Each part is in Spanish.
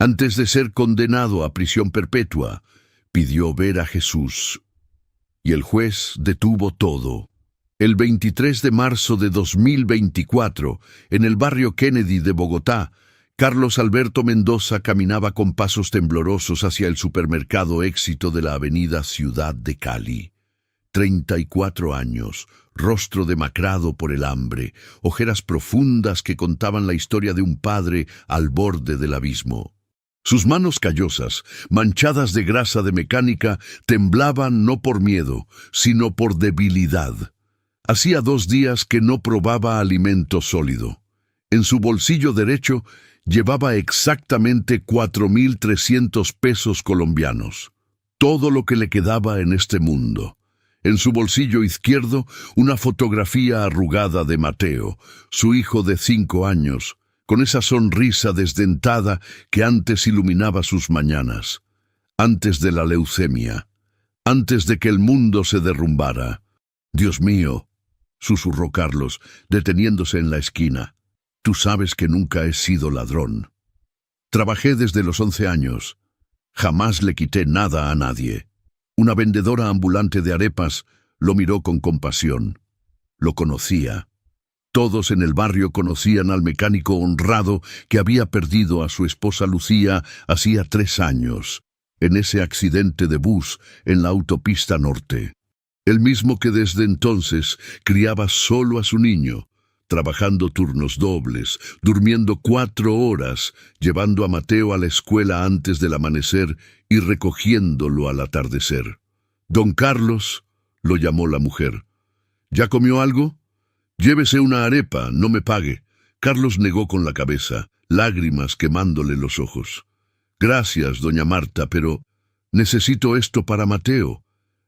Antes de ser condenado a prisión perpetua, pidió ver a Jesús. Y el juez detuvo todo. El 23 de marzo de 2024, en el barrio Kennedy de Bogotá, Carlos Alberto Mendoza caminaba con pasos temblorosos hacia el supermercado Éxito de la avenida Ciudad de Cali. 34 años, rostro demacrado por el hambre, ojeras profundas que contaban la historia de un padre al borde del abismo. Sus manos callosas, manchadas de grasa de mecánica, temblaban no por miedo, sino por debilidad. Hacía 2 días que no probaba alimento sólido. En su bolsillo derecho llevaba exactamente 4.300 pesos colombianos, todo lo que le quedaba en este mundo. En su bolsillo izquierdo, una fotografía arrugada de Mateo, su hijo de 5 años, con esa sonrisa desdentada que antes iluminaba sus mañanas, antes de la leucemia, antes de que el mundo se derrumbara. «Dios mío», susurró Carlos, deteniéndose en la esquina, «tú sabes que nunca he sido ladrón. Trabajé desde los 11 años. Jamás le quité nada a nadie». Una vendedora ambulante de arepas lo miró con compasión. Lo conocía. Todos en el barrio conocían al mecánico honrado que había perdido a su esposa Lucía hacía 3 años, en ese accidente de bus en la autopista norte. El mismo que desde entonces criaba solo a su niño, trabajando turnos dobles, durmiendo 4 horas, llevando a Mateo a la escuela antes del amanecer y recogiéndolo al atardecer. «Don Carlos», lo llamó la mujer. «¿Ya comió algo? Llévese una arepa, no me pague». Carlos negó con la cabeza, lágrimas quemándole los ojos. «Gracias, doña Marta, pero necesito esto para Mateo.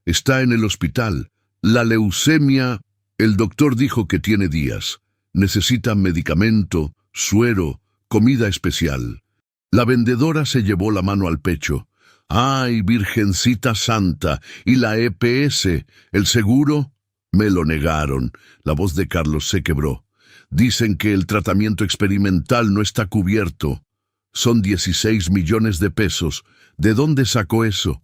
Está en el hospital. La leucemia, el doctor dijo que tiene días. Necesita medicamento, suero, comida especial». La vendedora se llevó la mano al pecho. «¡Ay, Virgencita Santa! ¿Y la EPS? ¿El seguro?» «Me lo negaron». La voz de Carlos se quebró. «Dicen que el tratamiento experimental no está cubierto. Son 16 millones de pesos. ¿De dónde sacó eso?»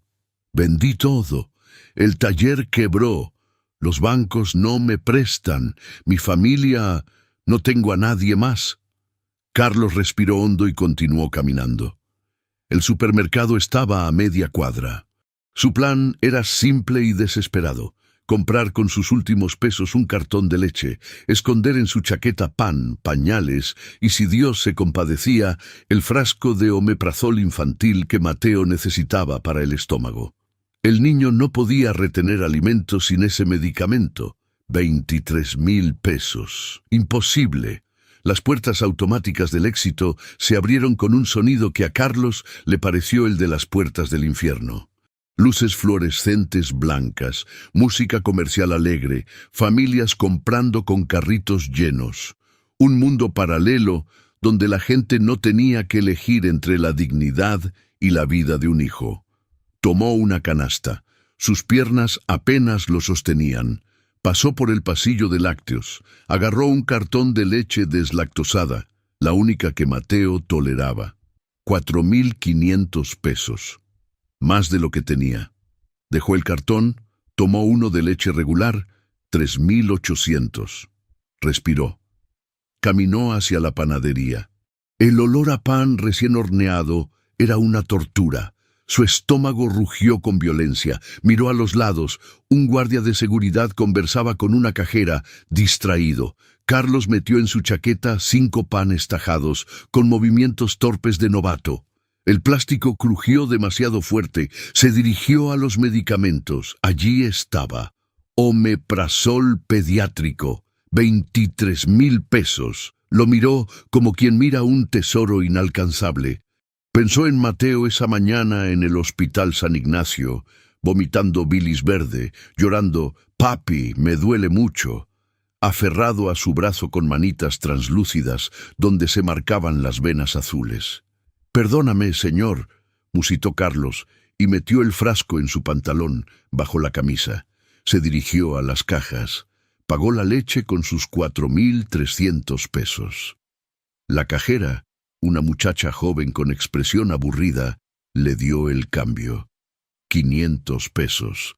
«Vendí todo. El taller quebró. Los bancos no me prestan. Mi familia... no tengo a nadie más». Carlos respiró hondo y continuó caminando. El supermercado estaba a media cuadra. Su plan era simple y desesperado: comprar con sus últimos pesos un cartón de leche, esconder en su chaqueta pan, pañales y, si Dios se compadecía, el frasco de omeprazol infantil que Mateo necesitaba para el estómago. El niño no podía retener alimento sin ese medicamento. 23.000 pesos. Imposible. Las puertas automáticas del Éxito se abrieron con un sonido que a Carlos le pareció el de las puertas del infierno. Luces fluorescentes blancas, música comercial alegre, familias comprando con carritos llenos. Un mundo paralelo donde la gente no tenía que elegir entre la dignidad y la vida de un hijo. Tomó una canasta. Sus piernas apenas lo sostenían. Pasó por el pasillo de lácteos. Agarró un cartón de leche deslactosada, la única que Mateo toleraba. 4.500 pesos. Más de lo que tenía. Dejó el cartón, tomó uno de leche regular, 3.800. Respiró. Caminó hacia la panadería. El olor a pan recién horneado era una tortura. Su estómago rugió con violencia. Miró a los lados. Un guardia de seguridad conversaba con una cajera, distraído. Carlos metió en su chaqueta 5 panes tajados, con movimientos torpes de novato. El plástico crujió demasiado fuerte. Se dirigió a los medicamentos. Allí estaba. Omeprazol pediátrico. 23.000 pesos. Lo miró como quien mira un tesoro inalcanzable. Pensó en Mateo esa mañana en el Hospital San Ignacio, vomitando bilis verde, llorando «Papi, me duele mucho», aferrado a su brazo con manitas translúcidas donde se marcaban las venas azules. «Perdóname, señor», musitó Carlos, y metió el frasco en su pantalón, bajo la camisa. Se dirigió a las cajas. Pagó la leche con sus 4.300 pesos. La cajera, una muchacha joven con expresión aburrida le dio el cambio. 500 pesos.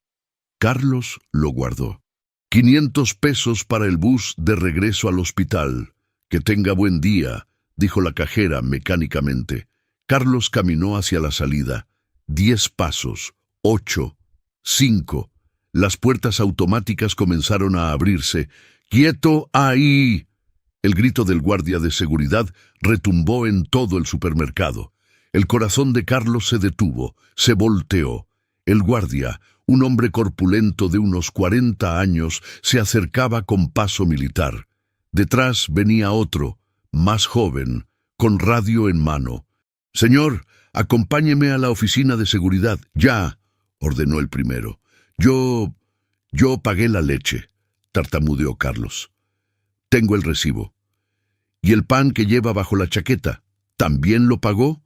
Carlos lo guardó. 500 pesos para el bus de regreso al hospital. Que tenga buen día, dijo la cajera mecánicamente. Carlos caminó hacia la salida. 10 pasos, 8, 5. Las puertas automáticas comenzaron a abrirse. ¡Quieto ahí! El grito del guardia de seguridad retumbó en todo el supermercado. El corazón de Carlos se detuvo, se volteó. El guardia, un hombre corpulento de unos 40 años, se acercaba con paso militar. Detrás venía otro, más joven, con radio en mano. «Señor, acompáñeme a la oficina de seguridad, ya», ordenó el primero. Yo pagué la leche», tartamudeó Carlos. «Tengo el recibo». «¿Y el pan que lleva bajo la chaqueta? ¿También lo pagó?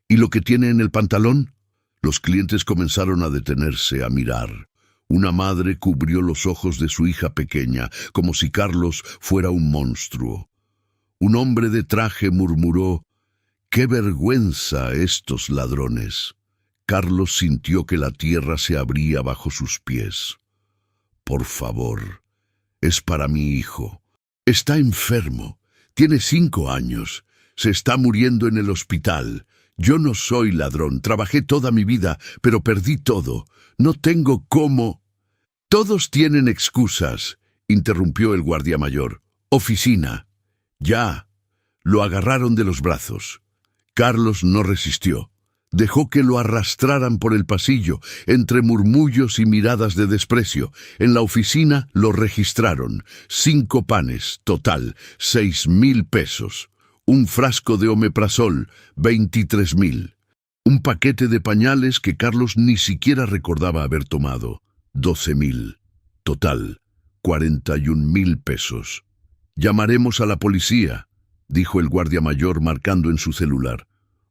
¿Y lo que tiene en el pantalón?» Los clientes comenzaron a detenerse, a mirar. Una madre cubrió los ojos de su hija pequeña, como si Carlos fuera un monstruo. Un hombre de traje murmuró: «¡Qué vergüenza estos ladrones!». Carlos sintió que la tierra se abría bajo sus pies. «Por favor, es para mi hijo. Está enfermo. Tiene 5 años. Se está muriendo en el hospital. Yo no soy ladrón. Trabajé toda mi vida, pero perdí todo. No tengo cómo». «Todos tienen excusas», interrumpió el guardia mayor. «Oficina». «Ya». Lo agarraron de los brazos. Carlos no resistió. Dejó que lo arrastraran por el pasillo, entre murmullos y miradas de desprecio. En la oficina lo registraron. 5 panes, total, 6,000 pesos. Un frasco de omeprazol, 23,000. Un paquete de pañales que Carlos ni siquiera recordaba haber tomado, 12,000. Total, 41,000 pesos. «Llamaremos a la policía», dijo el guardia mayor marcando en su celular.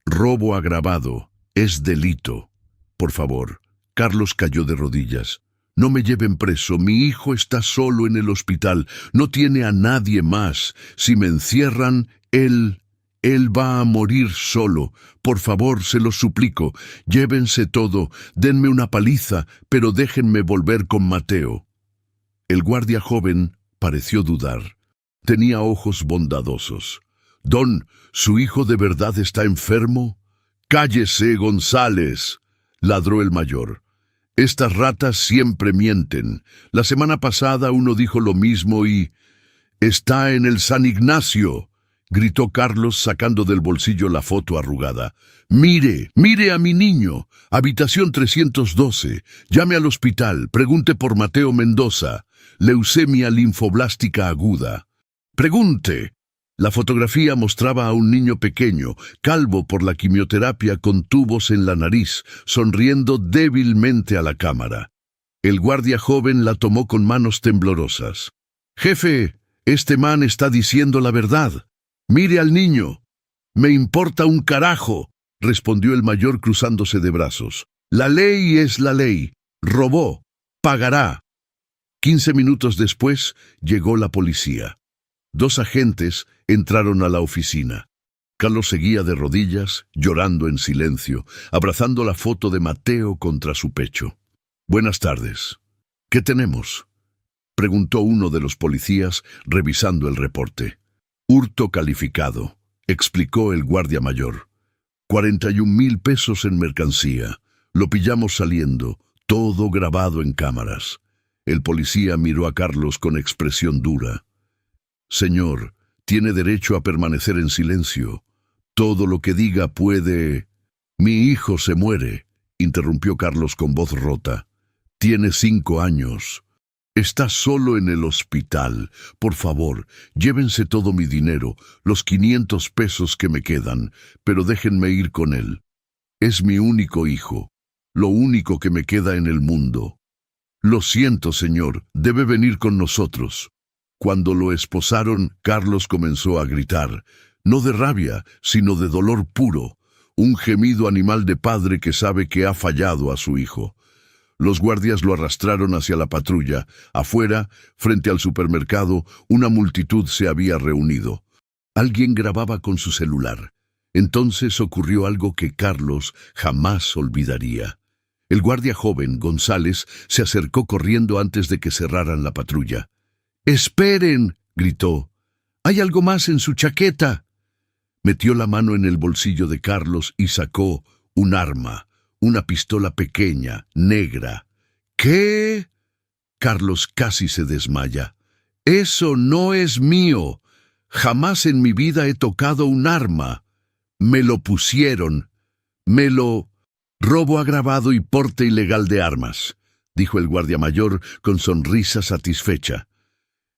«Robo agravado. Es delito. Por favor». Carlos cayó de rodillas. «No me lleven preso. Mi hijo está solo en el hospital. No tiene a nadie más. Si me encierran, él va a morir solo. Por favor, se lo suplico. Llévense todo. Denme una paliza, pero déjenme volver con Mateo». El guardia joven pareció dudar. Tenía ojos bondadosos. «Don, ¿su hijo de verdad está enfermo?» «Cállese, González», ladró el mayor. «Estas ratas siempre mienten. La semana pasada uno dijo lo mismo y...» «Está en el San Ignacio», gritó Carlos sacando del bolsillo la foto arrugada. «Mire, mire a mi niño. Habitación 312. Llame al hospital. Pregunte por Mateo Mendoza. Leucemia linfoblástica aguda. Pregunte». La fotografía mostraba a un niño pequeño, calvo por la quimioterapia con tubos en la nariz, sonriendo débilmente a la cámara. El guardia joven la tomó con manos temblorosas. «Jefe, este man está diciendo la verdad. Mire al niño». «Me importa un carajo», respondió el mayor cruzándose de brazos. «La ley es la ley. Robó. Pagará». 15 minutos después llegó la policía. 2 agentes entraron a la oficina. Carlos seguía de rodillas, llorando en silencio, abrazando la foto de Mateo contra su pecho. «Buenas tardes. ¿Qué tenemos?», preguntó uno de los policías, revisando el reporte. «Hurto calificado», explicó el guardia mayor. 41,000 pesos en mercancía. Lo pillamos saliendo, todo grabado en cámaras. El policía miró a Carlos con expresión dura. «Señor, tiene derecho a permanecer en silencio. Todo lo que diga puede...». «Mi hijo se muere», interrumpió Carlos con voz rota. «Tiene 5 años. Está solo en el hospital. Por favor, llévense todo mi dinero, los 500 pesos que me quedan, pero déjenme ir con él. Es mi único hijo, lo único que me queda en el mundo. Lo siento, señor, debe venir con nosotros». Cuando lo esposaron, Carlos comenzó a gritar, no de rabia, sino de dolor puro, un gemido animal de padre que sabe que ha fallado a su hijo. Los guardias lo arrastraron hacia la patrulla. Afuera, frente al supermercado, una multitud se había reunido. Alguien grababa con su celular. Entonces ocurrió algo que Carlos jamás olvidaría. El guardia joven, González, se acercó corriendo antes de que cerraran la patrulla. «¡Esperen!», gritó. «¡Hay algo más en su chaqueta!». Metió la mano en el bolsillo de Carlos y sacó un arma, una pistola pequeña, negra. «¿Qué?». Carlos casi se desmaya. «Eso no es mío. Jamás en mi vida he tocado un arma. Me lo pusieron. Me lo... Robo agravado y porte ilegal de armas», dijo el guardia mayor con sonrisa satisfecha.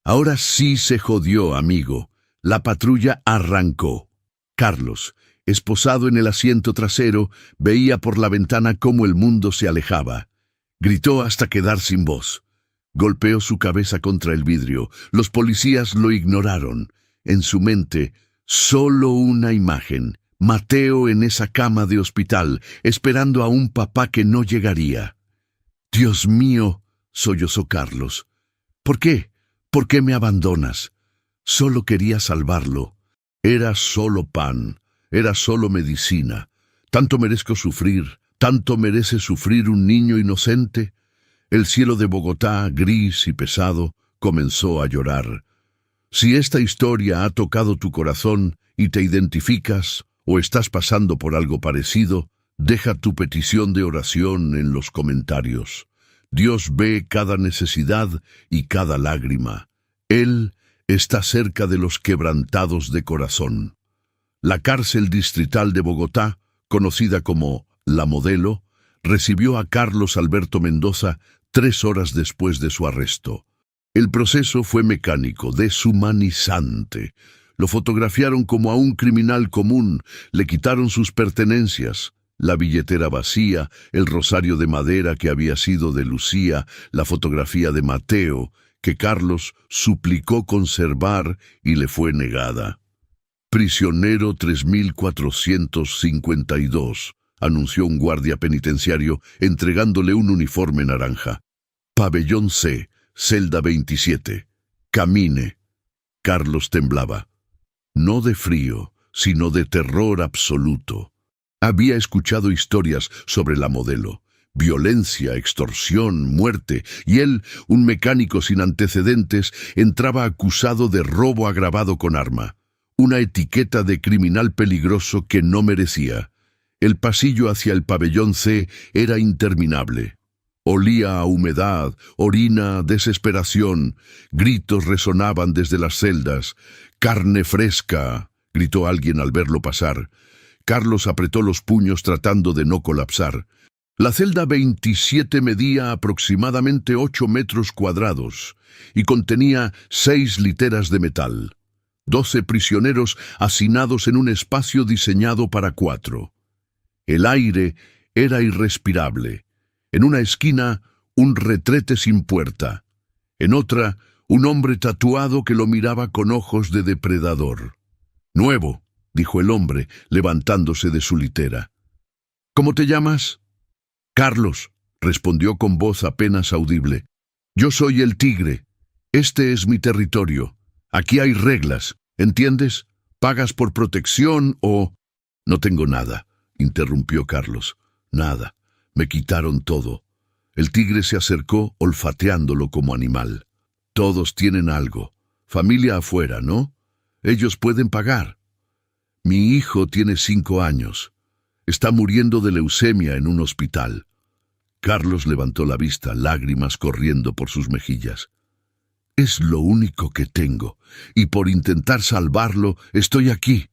«Ahora sí se jodió, amigo». La patrulla arrancó. Carlos, esposado en el asiento trasero, veía por la ventana cómo el mundo se alejaba. Gritó hasta quedar sin voz. Golpeó su cabeza contra el vidrio. Los policías lo ignoraron. En su mente, solo una imagen. Mateo en esa cama de hospital, esperando a un papá que no llegaría. «Dios mío», sollozó Carlos. «¿Por qué? ¿Por qué me abandonas? Solo quería salvarlo. Era solo pan, era solo medicina. ¿Tanto merezco sufrir? ¿Tanto merece sufrir un niño inocente?». El cielo de Bogotá, gris y pesado, comenzó a llorar. Si esta historia ha tocado tu corazón y te identificas, o estás pasando por algo parecido, deja tu petición de oración en los comentarios. Dios ve cada necesidad y cada lágrima. Él está cerca de los quebrantados de corazón. La cárcel distrital de Bogotá, conocida como La Modelo, recibió a Carlos Alberto Mendoza 3 horas después de su arresto. El proceso fue mecánico, deshumanizante. Lo fotografiaron como a un criminal común, le quitaron sus pertenencias, la billetera vacía, el rosario de madera que había sido de Lucía, la fotografía de Mateo, que Carlos suplicó conservar y le fue negada. «Prisionero 3452», anunció un guardia penitenciario entregándole un uniforme naranja. «Pabellón C, celda 27. Camine». Carlos temblaba. No de frío, sino de terror absoluto. Había escuchado historias sobre La Modelo, violencia, extorsión, muerte, y él, un mecánico sin antecedentes, entraba acusado de robo agravado con arma, una etiqueta de criminal peligroso que no merecía. El pasillo hacia el pabellón C era interminable. Olía a humedad, orina, desesperación. Gritos resonaban desde las celdas. «¡Carne fresca!», gritó alguien al verlo pasar. Carlos apretó los puños tratando de no colapsar. La celda 27 medía aproximadamente 8 metros cuadrados y contenía 6 literas de metal. 12 prisioneros hacinados en un espacio diseñado para 4. El aire era irrespirable. En una esquina, un retrete sin puerta. En otra, un hombre tatuado que lo miraba con ojos de depredador. «Nuevo», dijo el hombre, levantándose de su litera. «¿Cómo te llamas?». «Carlos», respondió con voz apenas audible. «Yo soy el Tigre. Este es mi territorio. Aquí hay reglas, ¿entiendes? Pagas por protección o...». «No tengo nada», interrumpió Carlos. «Nada. Me quitaron todo». El Tigre se acercó, olfateándolo como animal. «Todos tienen algo. Familia afuera, ¿no? Ellos pueden pagar». «Mi hijo tiene 5 años. Está muriendo de leucemia en un hospital». Carlos levantó la vista, lágrimas corriendo por sus mejillas. «Es lo único que tengo, y por intentar salvarlo estoy aquí.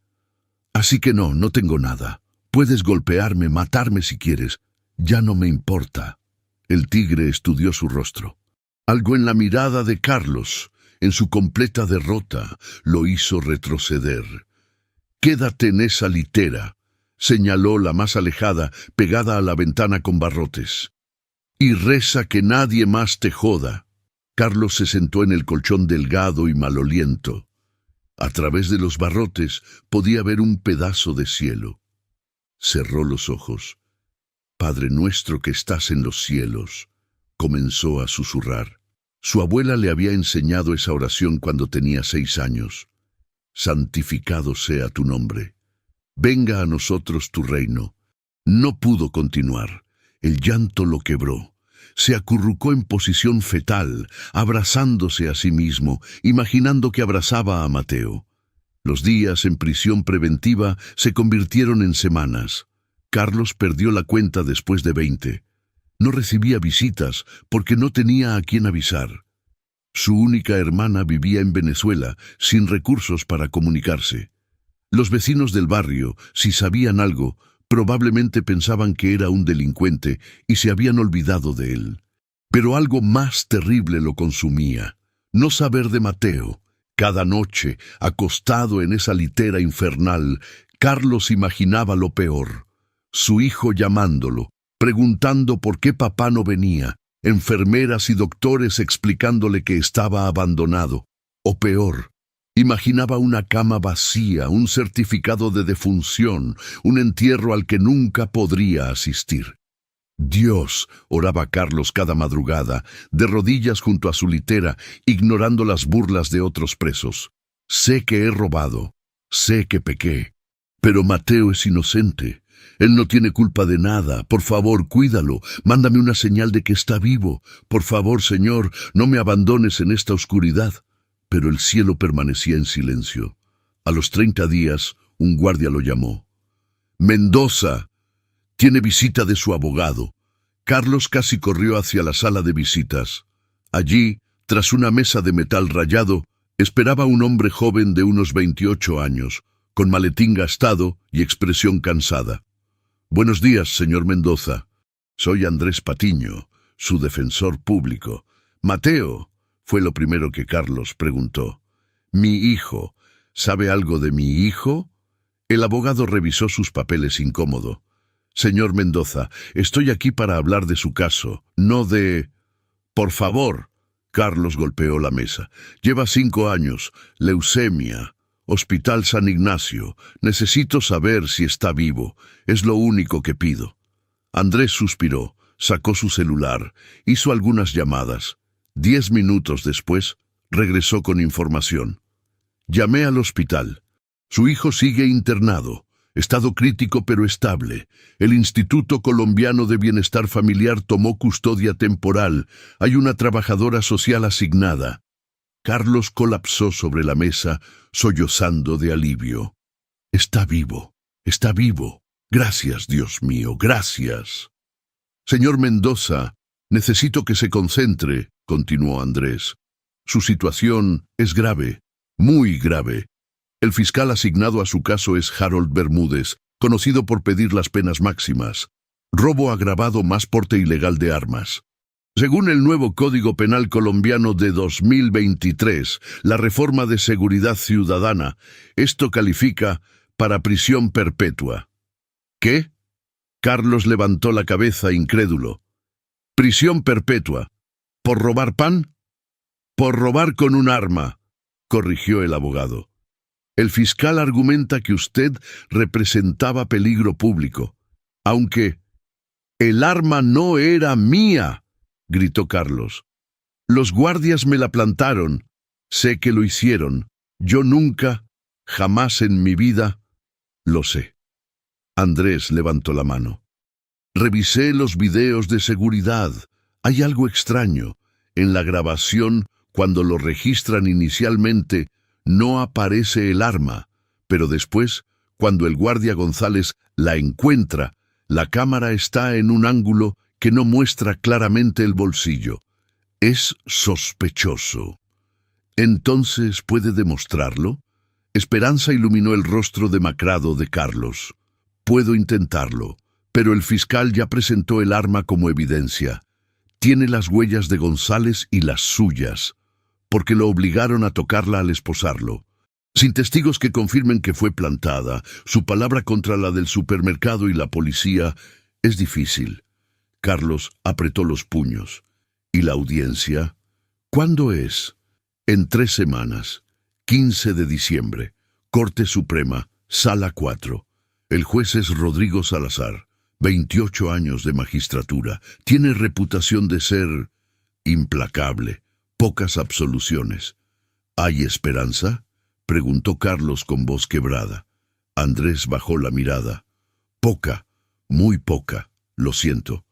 Así que no tengo nada. Puedes golpearme, matarme si quieres. Ya no me importa». El Tigre estudió su rostro. Algo en la mirada de Carlos, en su completa derrota, lo hizo retroceder. «Quédate en esa litera», señaló la más alejada, pegada a la ventana con barrotes. «Y reza que nadie más te joda». Carlos se sentó en el colchón delgado y maloliento. A través de los barrotes podía ver un pedazo de cielo. Cerró los ojos. «Padre nuestro que estás en los cielos», comenzó a susurrar. Su abuela le había enseñado esa oración cuando tenía 6 años. «Santificado sea tu nombre». venga a nosotros tu reino. No pudo continuar. El llanto lo quebró. Se acurrucó en posición fetal, abrazándose a sí mismo, imaginando que abrazaba a Mateo. Los días en prisión preventiva se convirtieron en semanas. Carlos perdió la cuenta después de 20. No recibía visitas porque no tenía a quién avisar. Su única hermana vivía en Venezuela, sin recursos para comunicarse. Los vecinos del barrio, si sabían algo, probablemente pensaban que era un delincuente y se habían olvidado de él. Pero algo más terrible lo consumía: no saber de Mateo. Cada noche, acostado en esa litera infernal, Carlos imaginaba lo peor. Su hijo llamándolo, preguntando por qué papá no venía, enfermeras y doctores explicándole que estaba abandonado. O peor, imaginaba una cama vacía, un certificado de defunción, un entierro al que nunca podría asistir. Dios, oraba Carlos cada madrugada, de rodillas junto a su litera, ignorando las burlas de otros presos. Sé que he robado, sé que pequé, pero Mateo es inocente. Él no tiene culpa de nada. Por favor, cuídalo. Mándame una señal de que está vivo. Por favor, Señor, no me abandones en esta oscuridad. Pero el cielo permanecía en silencio. A los 30 días, un guardia lo llamó. «Mendoza, tiene visita de su abogado». Carlos casi corrió hacia la sala de visitas. Allí, tras una mesa de metal rayado, esperaba un hombre joven de unos 28 años, con maletín gastado y expresión cansada. «Buenos días, señor Mendoza. Soy Andrés Patiño, su defensor público». «Mateo», fue lo primero que Carlos preguntó. «Mi hijo. ¿Sabe algo de mi hijo?» El abogado revisó sus papeles incómodo. «Señor Mendoza, estoy aquí para hablar de su caso, no de...» «Por favor», Carlos golpeó la mesa. «Lleva 5 años, leucemia, Hospital San Ignacio. Necesito saber si está vivo. Es lo único que pido». Andrés suspiró, sacó su celular, hizo algunas llamadas. 10 minutos después, regresó con información. «Llamé al hospital. Su hijo sigue internado. Estado crítico pero estable. El Instituto Colombiano de Bienestar Familiar tomó custodia temporal. Hay una trabajadora social asignada». Carlos colapsó sobre la mesa, sollozando de alivio. «Está vivo, está vivo. Gracias, Dios mío, gracias». «Señor Mendoza, necesito que se concentre», continuó Andrés. «Su situación es grave, muy grave. El fiscal asignado a su caso es Harold Bermúdez, conocido por pedir las penas máximas. Robo agravado más porte ilegal de armas. Según el nuevo Código Penal colombiano de 2023, la reforma de seguridad ciudadana, esto califica para prisión perpetua». «¿Qué?». Carlos levantó la cabeza incrédulo. «Prisión perpetua. ¿Por robar pan?». «Por robar con un arma», corrigió el abogado. «El fiscal argumenta que usted representaba peligro público, aunque el arma no era mía», gritó Carlos. «Los guardias me la plantaron. Sé que lo hicieron. Yo nunca, jamás en mi vida, lo sé». Andrés levantó la mano. «Revisé los videos de seguridad. Hay algo extraño. En la grabación, cuando lo registran inicialmente, no aparece el arma, pero después, cuando el guardia González la encuentra, la cámara está en un ángulo que no muestra claramente el bolsillo. Es sospechoso». «¿Entonces puede demostrarlo?». Esperanza iluminó el rostro demacrado de Carlos. «Puedo intentarlo, pero el fiscal ya presentó el arma como evidencia. Tiene las huellas de González y las suyas, porque lo obligaron a tocarla al esposarlo. Sin testigos que confirmen que fue plantada, su palabra contra la del supermercado y la policía es difícil». Carlos apretó los puños. «¿Y la audiencia? ¿Cuándo es?». «En 3 semanas. 15 de diciembre. Corte Suprema, Sala 4. El juez es Rodrigo Salazar, 28 años de magistratura. Tiene reputación de ser implacable. Pocas absoluciones». «¿Hay esperanza?», preguntó Carlos con voz quebrada. Andrés bajó la mirada. Poca, muy poca, lo siento.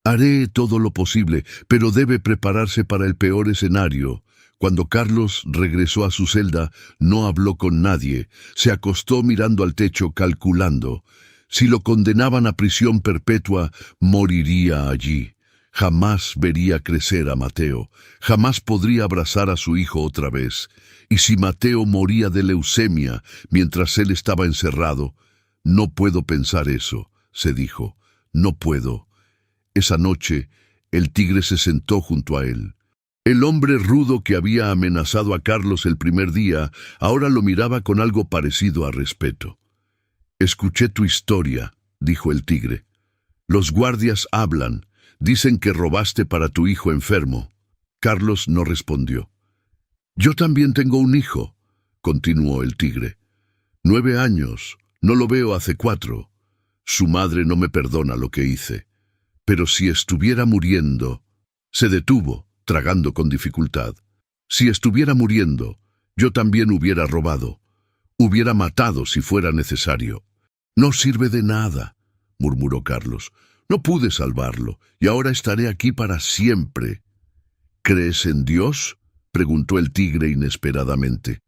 Haré todo lo posible, pero debe prepararse para el peor escenario. Cuando Carlos regresó a su celda, no habló con nadie. Se acostó mirando al techo, calculando. Si lo condenaban a prisión perpetua, moriría allí. Jamás vería crecer a Mateo. Jamás podría abrazar a su hijo otra vez. Y si Mateo moría de leucemia mientras él estaba encerrado, no puedo pensar eso, se dijo. No puedo. Esa noche, el tigre se sentó junto a él. El hombre rudo que había amenazado a Carlos el primer día, ahora lo miraba con algo parecido a respeto. «Escuché tu historia», dijo el tigre. «Los guardias hablan. Dicen que robaste para tu hijo enfermo». Carlos no respondió. «Yo también tengo un hijo», continuó el tigre. 9 años. No lo veo hace 4. Su madre no me perdona lo que hice. Pero si estuviera muriendo... Se detuvo, tragando con dificultad. Si estuviera muriendo, yo también hubiera robado. Hubiera matado si fuera necesario. «No sirve de nada», murmuró Carlos. «No pude salvarlo, y ahora estaré aquí para siempre». «¿Crees en Dios?», preguntó el tigre inesperadamente.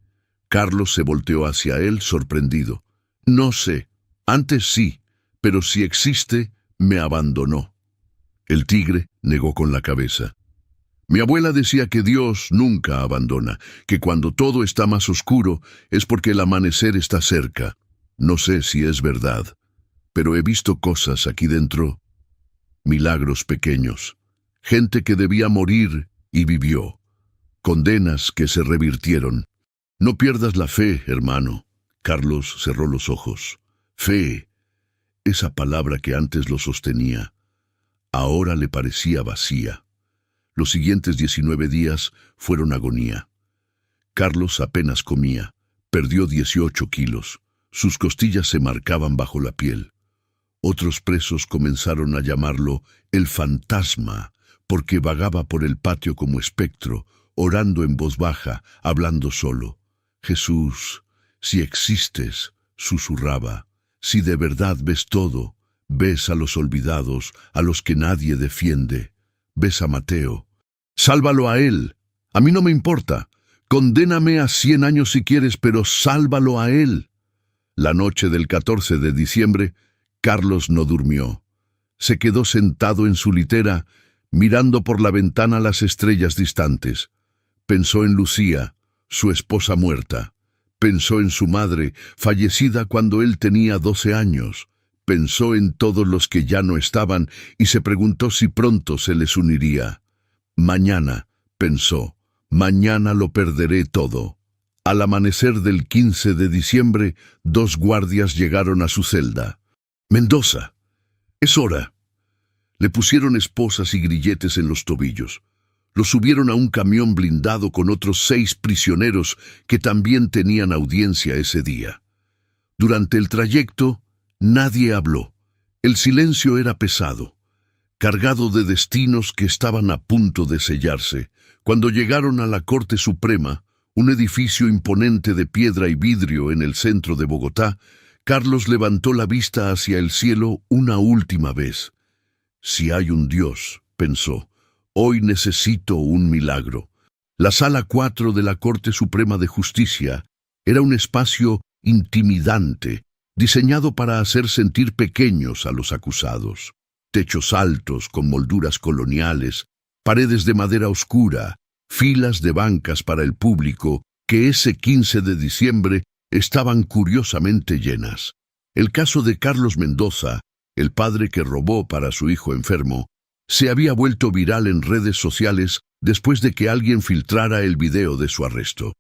Carlos se volteó hacia él, sorprendido. «No sé. Antes sí, pero si existe, me abandonó». El tigre negó con la cabeza. «Mi abuela decía que Dios nunca abandona, que cuando todo está más oscuro es porque el amanecer está cerca. No sé si es verdad, pero he visto cosas aquí dentro, milagros pequeños, gente que debía morir y vivió, condenas que se revirtieron. No pierdas la fe, hermano». Carlos cerró los ojos. Fe, esa palabra que antes lo sostenía, ahora le parecía vacía. Los siguientes 19 días fueron agonía. Carlos apenas comía, perdió 18 kilos. Sus costillas se marcaban bajo la piel. Otros presos comenzaron a llamarlo el fantasma, porque vagaba por el patio como espectro, orando en voz baja, hablando solo. «Jesús, si existes», susurraba, «si de verdad ves todo, ves a los olvidados, a los que nadie defiende, ves a Mateo. Sálvalo a él. A mí no me importa. Condéname a 100 años si quieres, pero sálvalo a él». La noche del 14 de diciembre, Carlos no durmió. Se quedó sentado en su litera, mirando por la ventana las estrellas distantes. Pensó en Lucía, su esposa muerta. Pensó en su madre, fallecida cuando él tenía 12 años. Pensó en todos los que ya no estaban y se preguntó si pronto se les uniría. «Mañana», pensó, «mañana lo perderé todo». Al amanecer del 15 de diciembre, 2 guardias llegaron a su celda. «Mendoza, es hora». Le pusieron esposas y grilletes en los tobillos. Lo subieron a un camión blindado con otros 6 prisioneros que también tenían audiencia ese día. Durante el trayecto, nadie habló. El silencio era pesado, cargado de destinos que estaban a punto de sellarse. Cuando llegaron a la Corte Suprema, un edificio imponente de piedra y vidrio en el centro de Bogotá, Carlos levantó la vista hacia el cielo una última vez. «Si hay un Dios», pensó, «hoy necesito un milagro». La Sala 4 de la Corte Suprema de Justicia era un espacio intimidante, diseñado para hacer sentir pequeños a los acusados. Techos altos con molduras coloniales, paredes de madera oscura, filas de bancas para el público que ese 15 de diciembre estaban curiosamente llenas. El caso de Carlos Mendoza, el padre que robó para su hijo enfermo, se había vuelto viral en redes sociales después de que alguien filtrara el video de su arresto.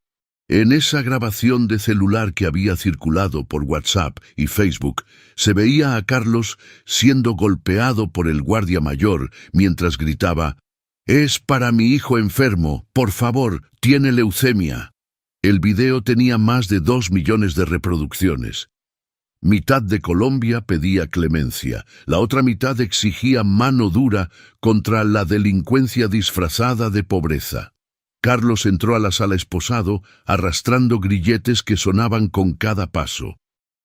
En esa grabación de celular que había circulado por WhatsApp y Facebook, se veía a Carlos siendo golpeado por el guardia mayor mientras gritaba: «Es para mi hijo enfermo, por favor, tiene leucemia». El video tenía más de 2 millones de reproducciones. Mitad de Colombia pedía clemencia, la otra mitad exigía mano dura contra la delincuencia disfrazada de pobreza. Carlos entró a la sala esposado, arrastrando grilletes que sonaban con cada paso.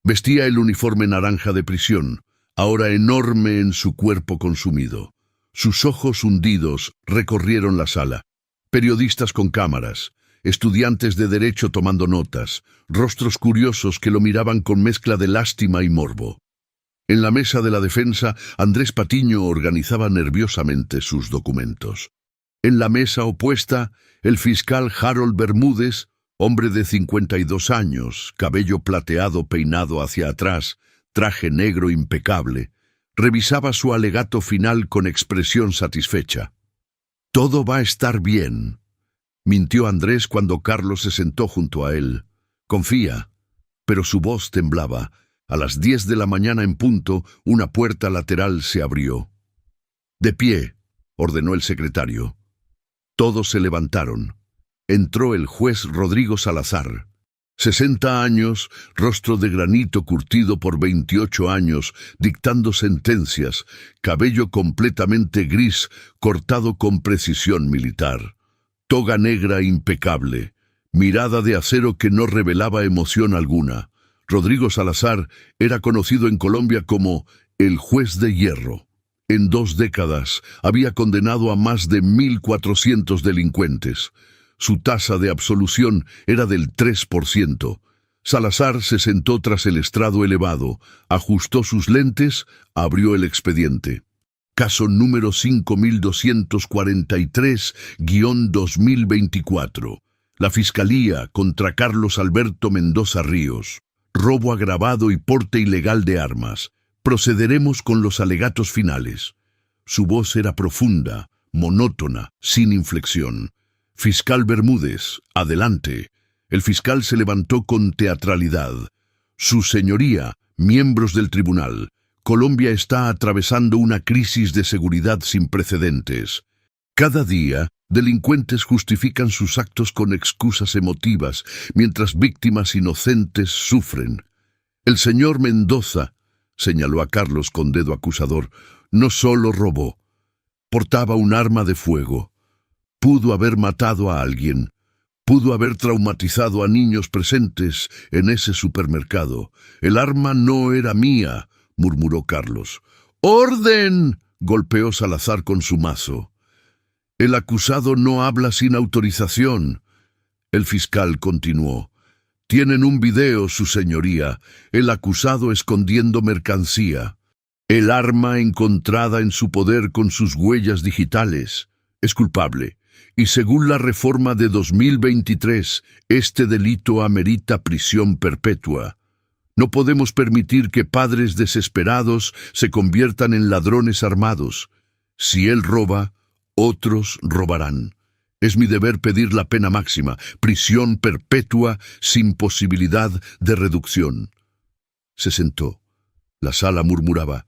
Vestía el uniforme naranja de prisión, ahora enorme en su cuerpo consumido. Sus ojos hundidos recorrieron la sala. Periodistas con cámaras, estudiantes de derecho tomando notas, rostros curiosos que lo miraban con mezcla de lástima y morbo. En la mesa de la defensa, Andrés Patiño organizaba nerviosamente sus documentos. En la mesa opuesta, el fiscal Harold Bermúdez, hombre de 52 años, cabello plateado peinado hacia atrás, traje negro impecable, revisaba su alegato final con expresión satisfecha. «Todo va a estar bien», mintió Andrés cuando Carlos se sentó junto a él. «Confía». Pero su voz temblaba. A las 10 de la mañana en punto, una puerta lateral se abrió. «De pie», ordenó el secretario. Todos se levantaron. Entró el juez Rodrigo Salazar. 60 años, rostro de granito curtido por 28 años, dictando sentencias, cabello completamente gris, cortado con precisión militar. Toga negra impecable, mirada de acero que no revelaba emoción alguna. Rodrigo Salazar era conocido en Colombia como el juez de hierro. En 2 décadas había condenado a más de 1.400 delincuentes. Su tasa de absolución era del 3%. Salazar se sentó tras el estrado elevado, ajustó sus lentes, abrió el expediente. Caso número 5243-2024. La Fiscalía contra Carlos Alberto Mendoza Ríos. Robo agravado y porte ilegal de armas. Procederemos con los alegatos finales. Su voz era profunda, monótona, sin inflexión. Fiscal Bermúdez, adelante. El fiscal se levantó con teatralidad. Su señoría, miembros del tribunal, Colombia está atravesando una crisis de seguridad sin precedentes. Cada día, delincuentes justifican sus actos con excusas emotivas, mientras víctimas inocentes sufren. El señor Mendoza, señaló a Carlos con dedo acusador, no solo robó, portaba un arma de fuego. Pudo haber matado a alguien. Pudo haber traumatizado a niños presentes en ese supermercado. El arma no era mía, murmuró Carlos. ¡Orden!, golpeó Salazar con su mazo. El acusado no habla sin autorización. El fiscal continuó. Tienen un video, su señoría, el acusado escondiendo mercancía. El arma encontrada en su poder con sus huellas digitales. Es culpable. Y según la reforma de 2023, este delito amerita prisión perpetua. No podemos permitir que padres desesperados se conviertan en ladrones armados. Si él roba, otros robarán. Es mi deber pedir la pena máxima, prisión perpetua sin posibilidad de reducción. Se sentó. La sala murmuraba.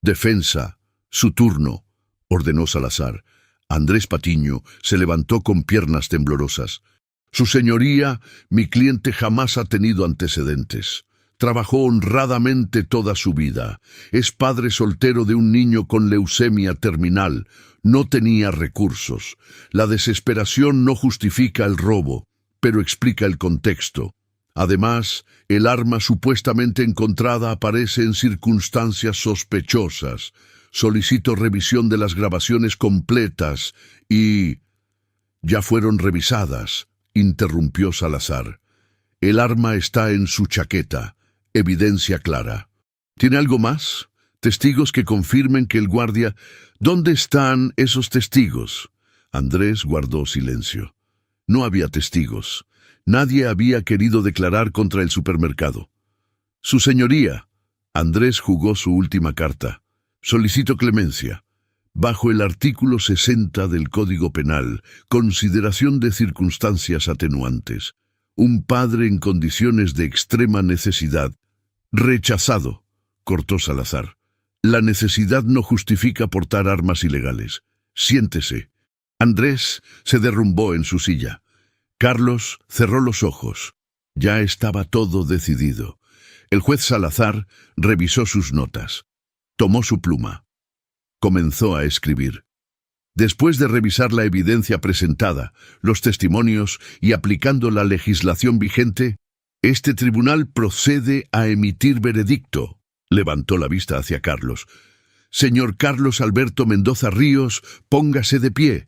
Defensa, su turno, ordenó Salazar. Andrés Patiño se levantó con piernas temblorosas. Su señoría, mi cliente jamás ha tenido antecedentes. Trabajó honradamente toda su vida. Es padre soltero de un niño con leucemia terminal. No tenía recursos. La desesperación no justifica el robo, pero explica el contexto. Además, el arma supuestamente encontrada aparece en circunstancias sospechosas. Solicito revisión de las grabaciones completas y... Ya fueron revisadas, interrumpió Salazar. El arma está en su chaqueta. Evidencia clara. ¿Tiene algo más? ¿Testigos que confirmen que el guardia... ¿Dónde están esos testigos? Andrés guardó silencio. No había testigos. Nadie había querido declarar contra el supermercado. Su señoría. Andrés jugó su última carta. Solicito clemencia. Bajo el artículo 60 del Código Penal, consideración de circunstancias atenuantes. Un padre en condiciones de extrema necesidad. Rechazado, cortó Salazar. La necesidad no justifica portar armas ilegales. Siéntese. Andrés se derrumbó en su silla. Carlos cerró los ojos. Ya estaba todo decidido. El juez Salazar revisó sus notas. Tomó su pluma. Comenzó a escribir. Después de revisar la evidencia presentada, los testimonios y aplicando la legislación vigente, Este tribunal procede a emitir veredicto. Levantó la vista hacia Carlos. Señor Carlos Alberto Mendoza Ríos, póngase de pie.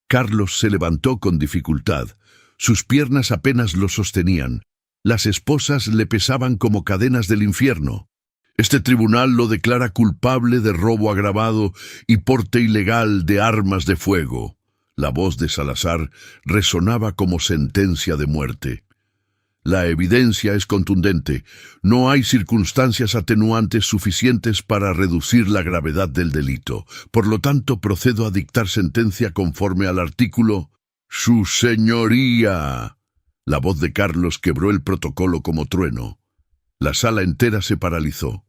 Carlos se levantó con dificultad. Sus piernas apenas lo sostenían. Las esposas le pesaban como cadenas del infierno. Este tribunal lo declara culpable de robo agravado y porte ilegal de armas de fuego. La voz de Salazar resonaba como sentencia de muerte. La evidencia es contundente. No hay circunstancias atenuantes suficientes para reducir la gravedad del delito. Por lo tanto, procedo a dictar sentencia conforme al artículo «Su Señoría». La voz de Carlos quebró el protocolo como trueno. La sala entera se paralizó.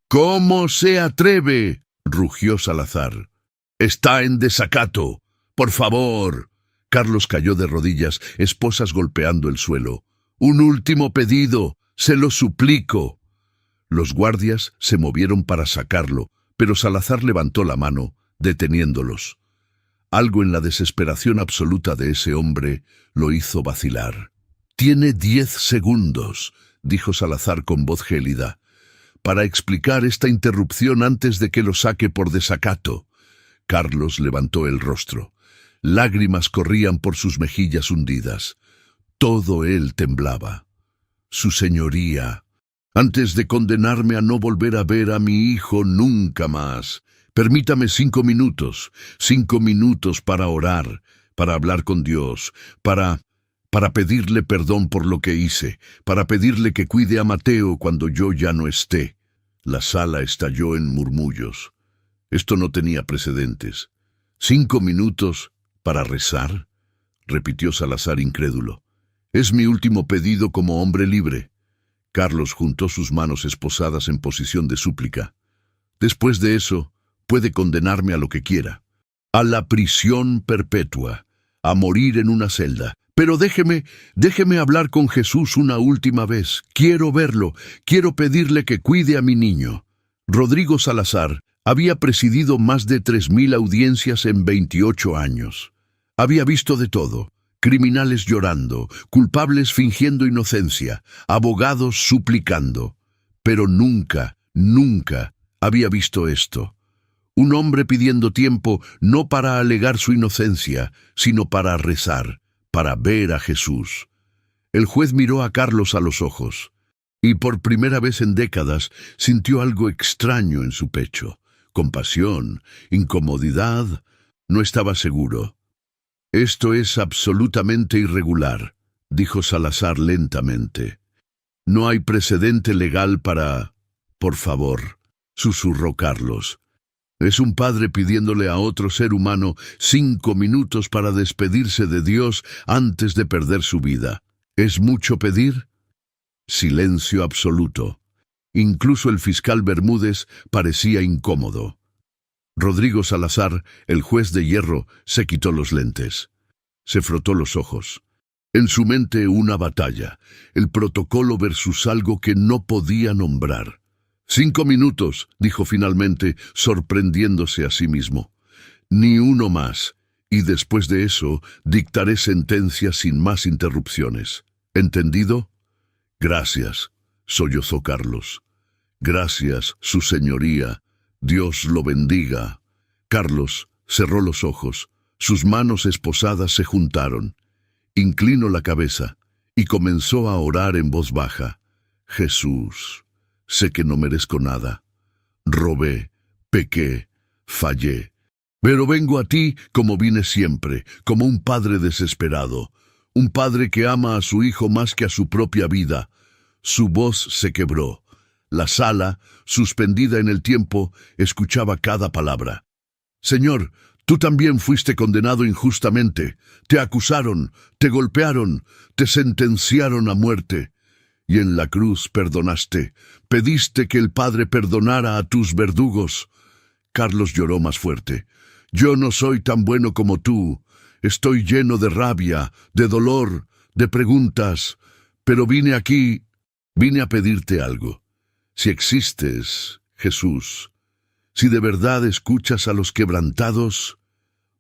«¿Cómo se atreve?», rugió Salazar. «Está en desacato. Por favor». Carlos cayó de rodillas, esposas golpeando el suelo. «Un último pedido, se lo suplico». Los guardias se movieron para sacarlo, pero Salazar levantó la mano, deteniéndolos. Algo en la desesperación absoluta de ese hombre lo hizo vacilar. «Tiene 10 segundos», dijo Salazar con voz gélida, «para explicar esta interrupción antes de que lo saque por desacato». Carlos levantó el rostro. Lágrimas corrían por sus mejillas hundidas. Todo él temblaba. «Su Señoría, antes de condenarme a no volver a ver a mi hijo nunca más, permítame 5 minutos, 5 minutos para orar, para hablar con Dios, para pedirle perdón por lo que hice, para pedirle que cuide a Mateo cuando yo ya no esté». La sala estalló en murmullos. Esto no tenía precedentes. «¿5 minutos para rezar?», repitió Salazar incrédulo. «Es mi último pedido como hombre libre». Carlos juntó sus manos esposadas en posición de súplica. «Después de eso, puede condenarme a lo que quiera. A la prisión perpetua, a morir en una celda. Pero déjeme hablar con Jesús una última vez. Quiero verlo, quiero pedirle que cuide a mi niño». Rodrigo Salazar había presidido más de 3.000 audiencias en 28 años. Había visto de todo. Criminales llorando, culpables fingiendo inocencia, abogados suplicando. Pero nunca había visto esto. Un hombre pidiendo tiempo no para alegar su inocencia, sino para rezar, para ver a Jesús. El juez miró a Carlos a los ojos, y por primera vez en décadas sintió algo extraño en su pecho. Compasión, incomodidad, no estaba seguro. «Esto es absolutamente irregular», dijo Salazar lentamente. «No hay precedente legal para...». «Por favor», susurró Carlos. «Es un padre pidiéndole a otro ser humano 5 minutos para despedirse de Dios antes de perder su vida. ¿Es mucho pedir?». Silencio absoluto. Incluso el fiscal Bermúdez parecía incómodo. Rodrigo Salazar, el juez de hierro, se quitó los lentes. Se frotó los ojos. En su mente una batalla, el protocolo versus algo que no podía nombrar. 5 minutos, dijo finalmente, sorprendiéndose a sí mismo. Ni uno más, y después de eso dictaré sentencia sin más interrupciones. ¿Entendido? Gracias, sollozó Carlos. Gracias, Su Señoría. Dios lo bendiga. Carlos cerró los ojos. Sus manos esposadas se juntaron. Inclinó la cabeza y comenzó a orar en voz baja. Jesús, sé que no merezco nada. Robé, pequé, fallé. Pero vengo a ti como vine siempre, como un padre desesperado. Un padre que ama a su hijo más que a su propia vida. Su voz se quebró. La sala, suspendida en el tiempo, escuchaba cada palabra. «Señor, tú también fuiste condenado injustamente. Te acusaron, te golpearon, te sentenciaron a muerte. Y en la cruz perdonaste. Pediste que el Padre perdonara a tus verdugos». Carlos lloró más fuerte. «Yo no soy tan bueno como tú. Estoy lleno de rabia, de dolor, de preguntas. Pero vine a pedirte algo. Si existes, Jesús, si de verdad escuchas a los quebrantados,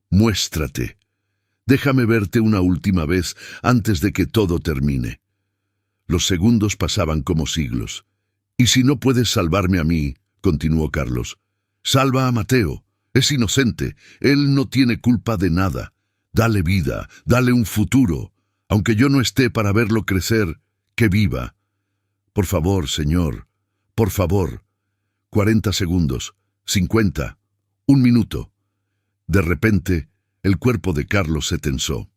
muéstrate. Déjame verte una última vez antes de que todo termine». Los segundos pasaban como siglos. «Y si no puedes salvarme a mí», continuó Carlos, «salva a Mateo. Es inocente. Él no tiene culpa de nada. Dale vida, dale un futuro. Aunque yo no esté para verlo crecer, que viva. Por favor, señor, por favor». 40 segundos, 50, un minuto. De repente, el cuerpo de Carlos se tensó.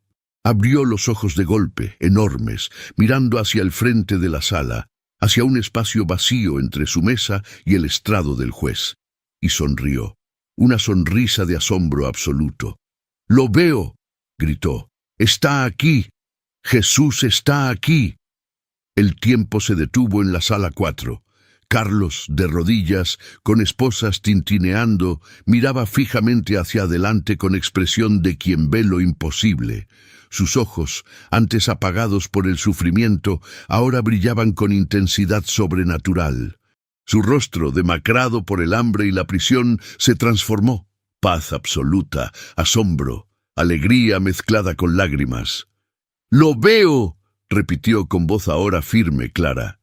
Abrió los ojos de golpe, enormes, mirando hacia el frente de la sala, hacia un espacio vacío entre su mesa y el estrado del juez, y sonrió, una sonrisa de asombro absoluto. «¡Lo veo!», gritó. «¡Está aquí! ¡Jesús está aquí!». El tiempo se detuvo en la sala 4. Carlos, de rodillas, con esposas tintineando, miraba fijamente hacia adelante con expresión de quien ve lo imposible. Sus ojos, antes apagados por el sufrimiento, ahora brillaban con intensidad sobrenatural. Su rostro, demacrado por el hambre y la prisión, se transformó. Paz absoluta, asombro, alegría mezclada con lágrimas. «¡Lo veo!», repitió con voz ahora firme, clara.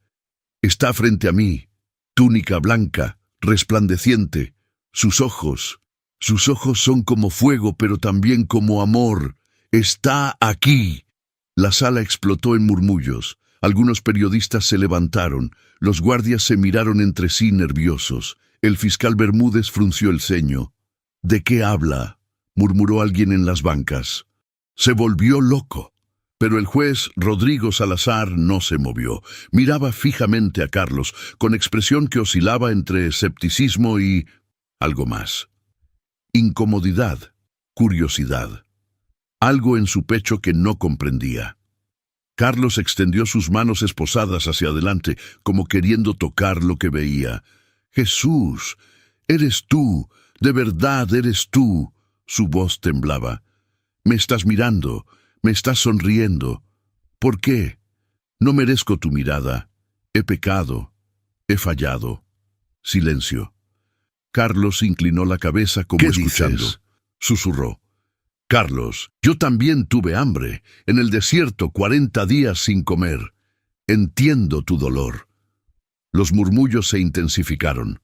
«Está frente a mí, túnica blanca, resplandeciente. Sus ojos son como fuego, pero también como amor. Está aquí». La sala explotó en murmullos. Algunos periodistas se levantaron. Los guardias se miraron entre sí nerviosos. El fiscal Bermúdez frunció el ceño. «¿De qué habla?», murmuró alguien en las bancas. «Se volvió loco». Pero el juez Rodrigo Salazar no se movió. Miraba fijamente a Carlos, con expresión que oscilaba entre escepticismo y algo más. Incomodidad, curiosidad. Algo en su pecho que no comprendía. Carlos extendió sus manos esposadas hacia adelante, como queriendo tocar lo que veía. «Jesús, eres tú, de verdad eres tú». Su voz temblaba. «Me estás mirando. Me estás sonriendo. ¿Por qué? No merezco tu mirada. He pecado. He fallado». Silencio. Carlos inclinó la cabeza como escuchando. Susurró. «Carlos, yo también tuve hambre. En el desierto 40 días sin comer. Entiendo tu dolor». Los murmullos se intensificaron.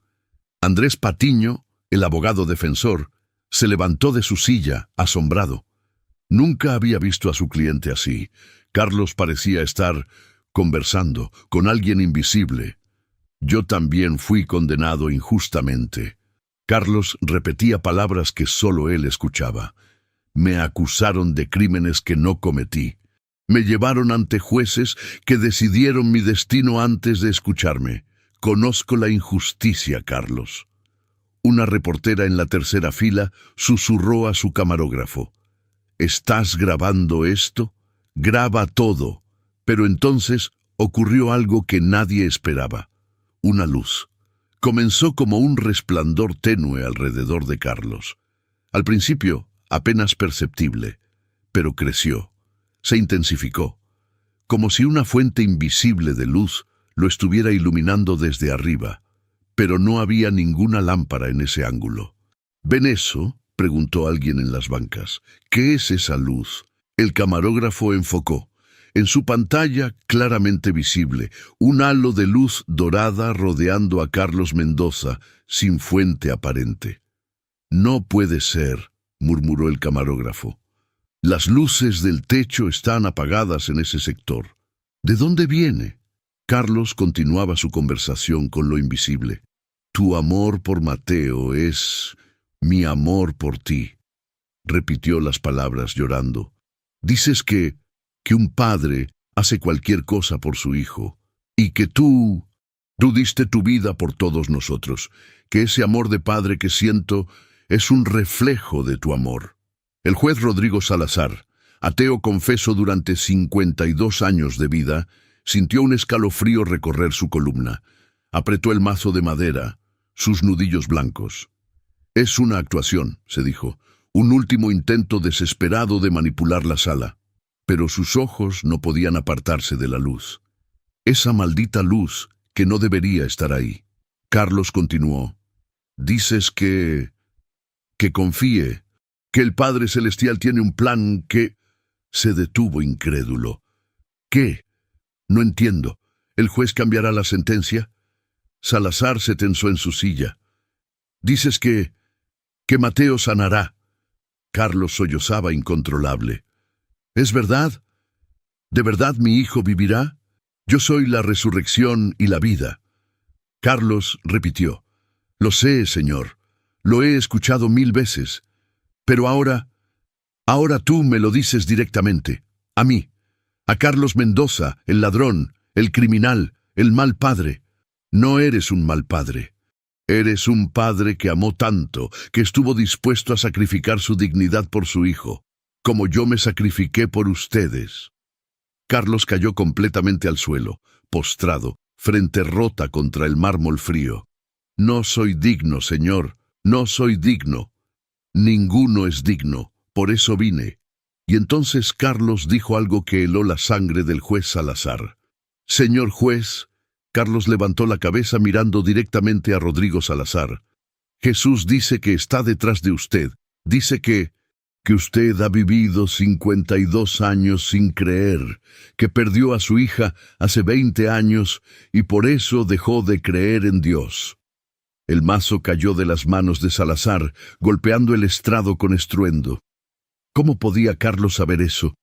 Andrés Patiño, el abogado defensor, se levantó de su silla, asombrado. Nunca había visto a su cliente así. Carlos parecía estar conversando con alguien invisible. «Yo también fui condenado injustamente». Carlos repetía palabras que solo él escuchaba. «Me acusaron de crímenes que no cometí. Me llevaron ante jueces que decidieron mi destino antes de escucharme. Conozco la injusticia, Carlos». Una reportera en la tercera fila susurró a su camarógrafo. «¿Estás grabando esto? Graba todo». Pero entonces ocurrió algo que nadie esperaba. Una luz. Comenzó como un resplandor tenue alrededor de Carlos. Al principio, apenas perceptible, pero creció. Se intensificó. Como si una fuente invisible de luz lo estuviera iluminando desde arriba. Pero no había ninguna lámpara en ese ángulo. «¿Ven eso?», preguntó alguien en las bancas. «¿Qué es esa luz?». El camarógrafo enfocó. En su pantalla, claramente visible, un halo de luz dorada rodeando a Carlos Mendoza, sin fuente aparente. «No puede ser», murmuró el camarógrafo. «Las luces del techo están apagadas en ese sector. ¿De dónde viene?». Carlos continuaba su conversación con lo invisible. «Tu amor por Mateo es mi amor por ti», repitió las palabras llorando. «Dices que un padre hace cualquier cosa por su hijo, y que tú diste tu vida por todos nosotros, que ese amor de padre que siento es un reflejo de tu amor». El juez Rodrigo Salazar, ateo confeso durante 52 años de vida, sintió un escalofrío recorrer su columna. Apretó el mazo de madera, sus nudillos blancos. «Es una actuación», se dijo, «un último intento desesperado de manipular la sala». Pero sus ojos no podían apartarse de la luz. Esa maldita luz que no debería estar ahí. Carlos continuó. «Dices que confíe, que el Padre Celestial tiene un plan que...». Se detuvo incrédulo. «¿Qué?». No entiendo. ¿El juez cambiará la sentencia? Salazar se tensó en su silla. Dices que Mateo sanará. Carlos sollozaba incontrolable. ¿Es verdad? ¿De verdad mi hijo vivirá? Yo soy la resurrección y la vida. Carlos repitió. Lo sé, señor. Lo he escuchado 1000 veces. Pero ahora tú me lo dices directamente. A mí. A Carlos Mendoza, el ladrón, el criminal, el mal padre. No eres un mal padre. Eres un padre que amó tanto, que estuvo dispuesto a sacrificar su dignidad por su hijo, como yo me sacrifiqué por ustedes. Carlos cayó completamente al suelo, postrado, frente rota contra el mármol frío. No soy digno, señor, no soy digno. Ninguno es digno, por eso vine. Y entonces Carlos dijo algo que heló la sangre del juez Salazar. Señor juez, Carlos levantó la cabeza mirando directamente a Rodrigo Salazar. Jesús dice que está detrás de usted. Dice que usted ha vivido 52 años sin creer, que perdió a su hija hace 20 años y por eso dejó de creer en Dios. El mazo cayó de las manos de Salazar, golpeando el estrado con estruendo. ¿Cómo podía Carlos saber eso?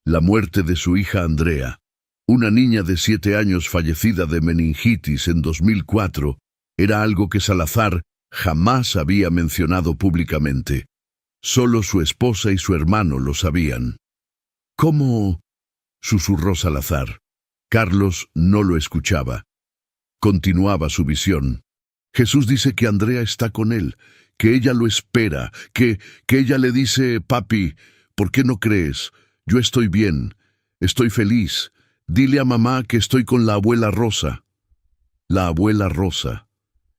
La muerte de su hija Andrea, una niña de 7 años fallecida de meningitis en 2004, era algo que Salazar jamás había mencionado públicamente. Solo su esposa y su hermano lo sabían. ¿Cómo? Susurró Salazar. Carlos no lo escuchaba. Continuaba su visión. Jesús dice que Andrea está con él, que ella lo espera, que ella le dice, papi, ¿por qué no crees? Yo estoy bien, estoy feliz. Dile a mamá que estoy con la abuela Rosa. La abuela Rosa,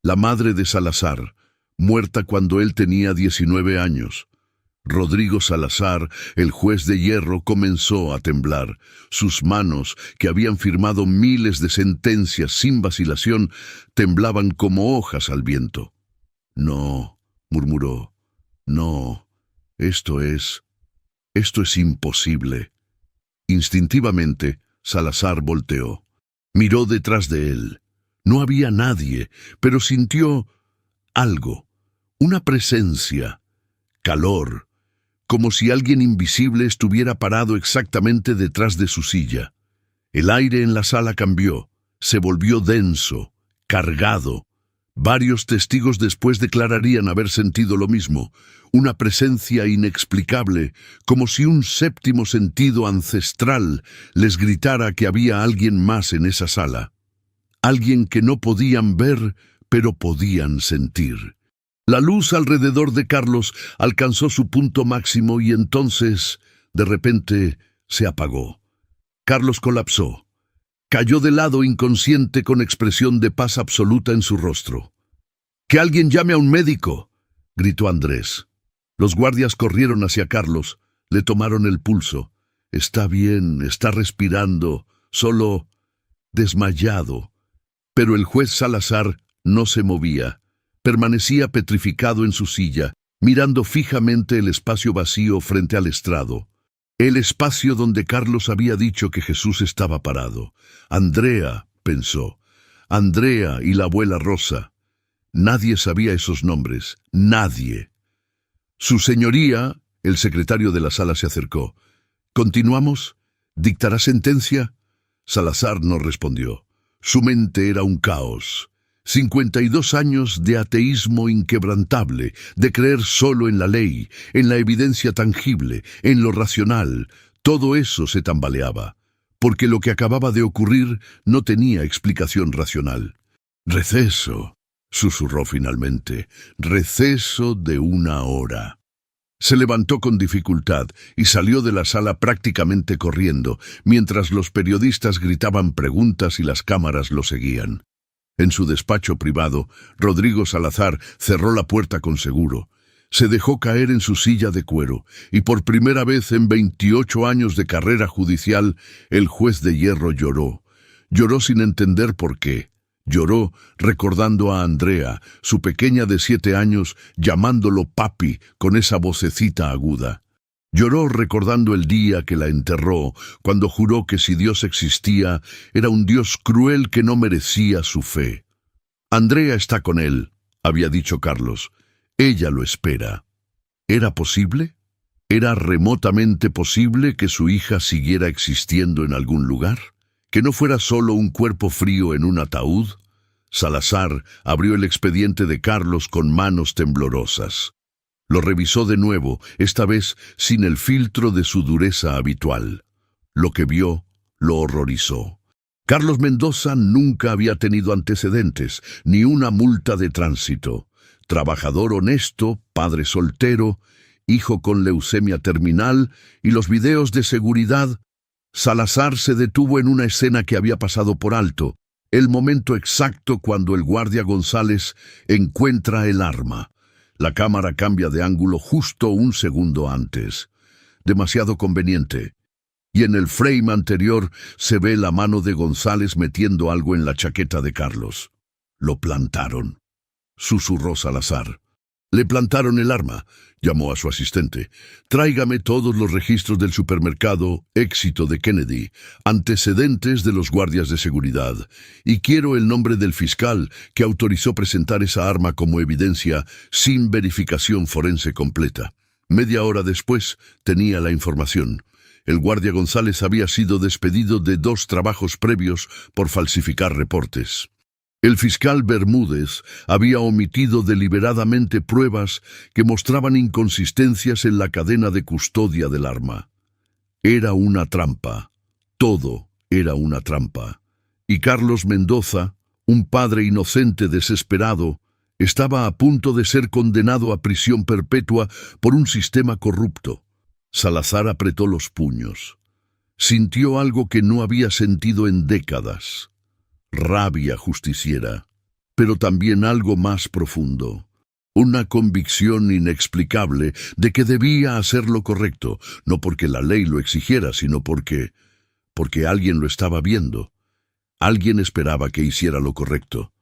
la madre de Salazar, muerta cuando él tenía 19 años. Rodrigo Salazar, el juez de hierro, comenzó a temblar. Sus manos, que habían firmado miles de sentencias sin vacilación, temblaban como hojas al viento. No, murmuró, no, esto es imposible. Instintivamente, Salazar volteó. Miró detrás de él. No había nadie, pero sintió algo, una presencia, calor, como si alguien invisible estuviera parado exactamente detrás de su silla. El aire en la sala cambió, se volvió denso, cargado. Varios testigos después declararían haber sentido lo mismo, una presencia inexplicable, como si un séptimo sentido ancestral les gritara que había alguien más en esa sala. Alguien que no podían ver, pero podían sentir. La luz alrededor de Carlos alcanzó su punto máximo y entonces, de repente, se apagó. Carlos colapsó. Cayó de lado inconsciente con expresión de paz absoluta en su rostro. «¡Que alguien llame a un médico!», gritó Andrés. Los guardias corrieron hacia Carlos, le tomaron el pulso. «Está bien, está respirando, solo desmayado». Pero el juez Salazar no se movía. Permanecía petrificado en su silla, mirando fijamente el espacio vacío frente al estrado. El espacio donde Carlos había dicho que Jesús estaba parado. Andrea, pensó. Andrea y la abuela Rosa. Nadie sabía esos nombres. Nadie. Su señoría, el secretario de la sala se acercó. «¿Continuamos? ¿Dictará sentencia?» Salazar no respondió. Su mente era un caos. 52 años de ateísmo inquebrantable, de creer solo en la ley, en la evidencia tangible, en lo racional. Todo eso se tambaleaba, porque lo que acababa de ocurrir no tenía explicación racional. «Receso», susurró finalmente, «receso de 1 hora». Se levantó con dificultad y salió de la sala prácticamente corriendo, mientras los periodistas gritaban preguntas y las cámaras lo seguían. En su despacho privado, Rodrigo Salazar cerró la puerta con seguro. Se dejó caer en su silla de cuero, y por primera vez en 28 años de carrera judicial, el juez de hierro lloró. Lloró sin entender por qué. Lloró recordando a Andrea, su pequeña de 7 años, llamándolo papi con esa vocecita aguda. Lloró recordando el día que la enterró, cuando juró que si Dios existía, era un Dios cruel que no merecía su fe. Andrea está con él, había dicho Carlos. Ella lo espera. ¿Era posible? ¿Era remotamente posible que su hija siguiera existiendo en algún lugar? ¿Que no fuera solo un cuerpo frío en un ataúd? Salazar abrió el expediente de Carlos con manos temblorosas. Lo revisó de nuevo, esta vez sin el filtro de su dureza habitual. Lo que vio lo horrorizó. Carlos Mendoza nunca había tenido antecedentes, ni una multa de tránsito. Trabajador honesto, padre soltero, hijo con leucemia terminal y los videos de seguridad. Salazar se detuvo en una escena que había pasado por alto, el momento exacto cuando el guardia González encuentra el arma. La cámara cambia de ángulo justo un segundo antes. Demasiado conveniente. Y en el frame anterior se ve la mano de González metiendo algo en la chaqueta de Carlos. Lo plantaron, susurró Salazar. Le plantaron el arma, llamó a su asistente. Tráigame todos los registros del supermercado Éxito de Kennedy, antecedentes de los guardias de seguridad, y quiero el nombre del fiscal que autorizó presentar esa arma como evidencia sin verificación forense completa. Media hora después tenía la información. El guardia González había sido despedido de 2 trabajos previos por falsificar reportes. El fiscal Bermúdez había omitido deliberadamente pruebas que mostraban inconsistencias en la cadena de custodia del arma. Era una trampa. Todo era una trampa. Y Carlos Mendoza, un padre inocente desesperado, estaba a punto de ser condenado a prisión perpetua por un sistema corrupto. Salazar apretó los puños. Sintió algo que no había sentido en décadas. Rabia justiciera, pero también algo más profundo. Una convicción inexplicable de que debía hacer lo correcto, no porque la ley lo exigiera, sino porque alguien lo estaba viendo. Alguien esperaba que hiciera lo correcto.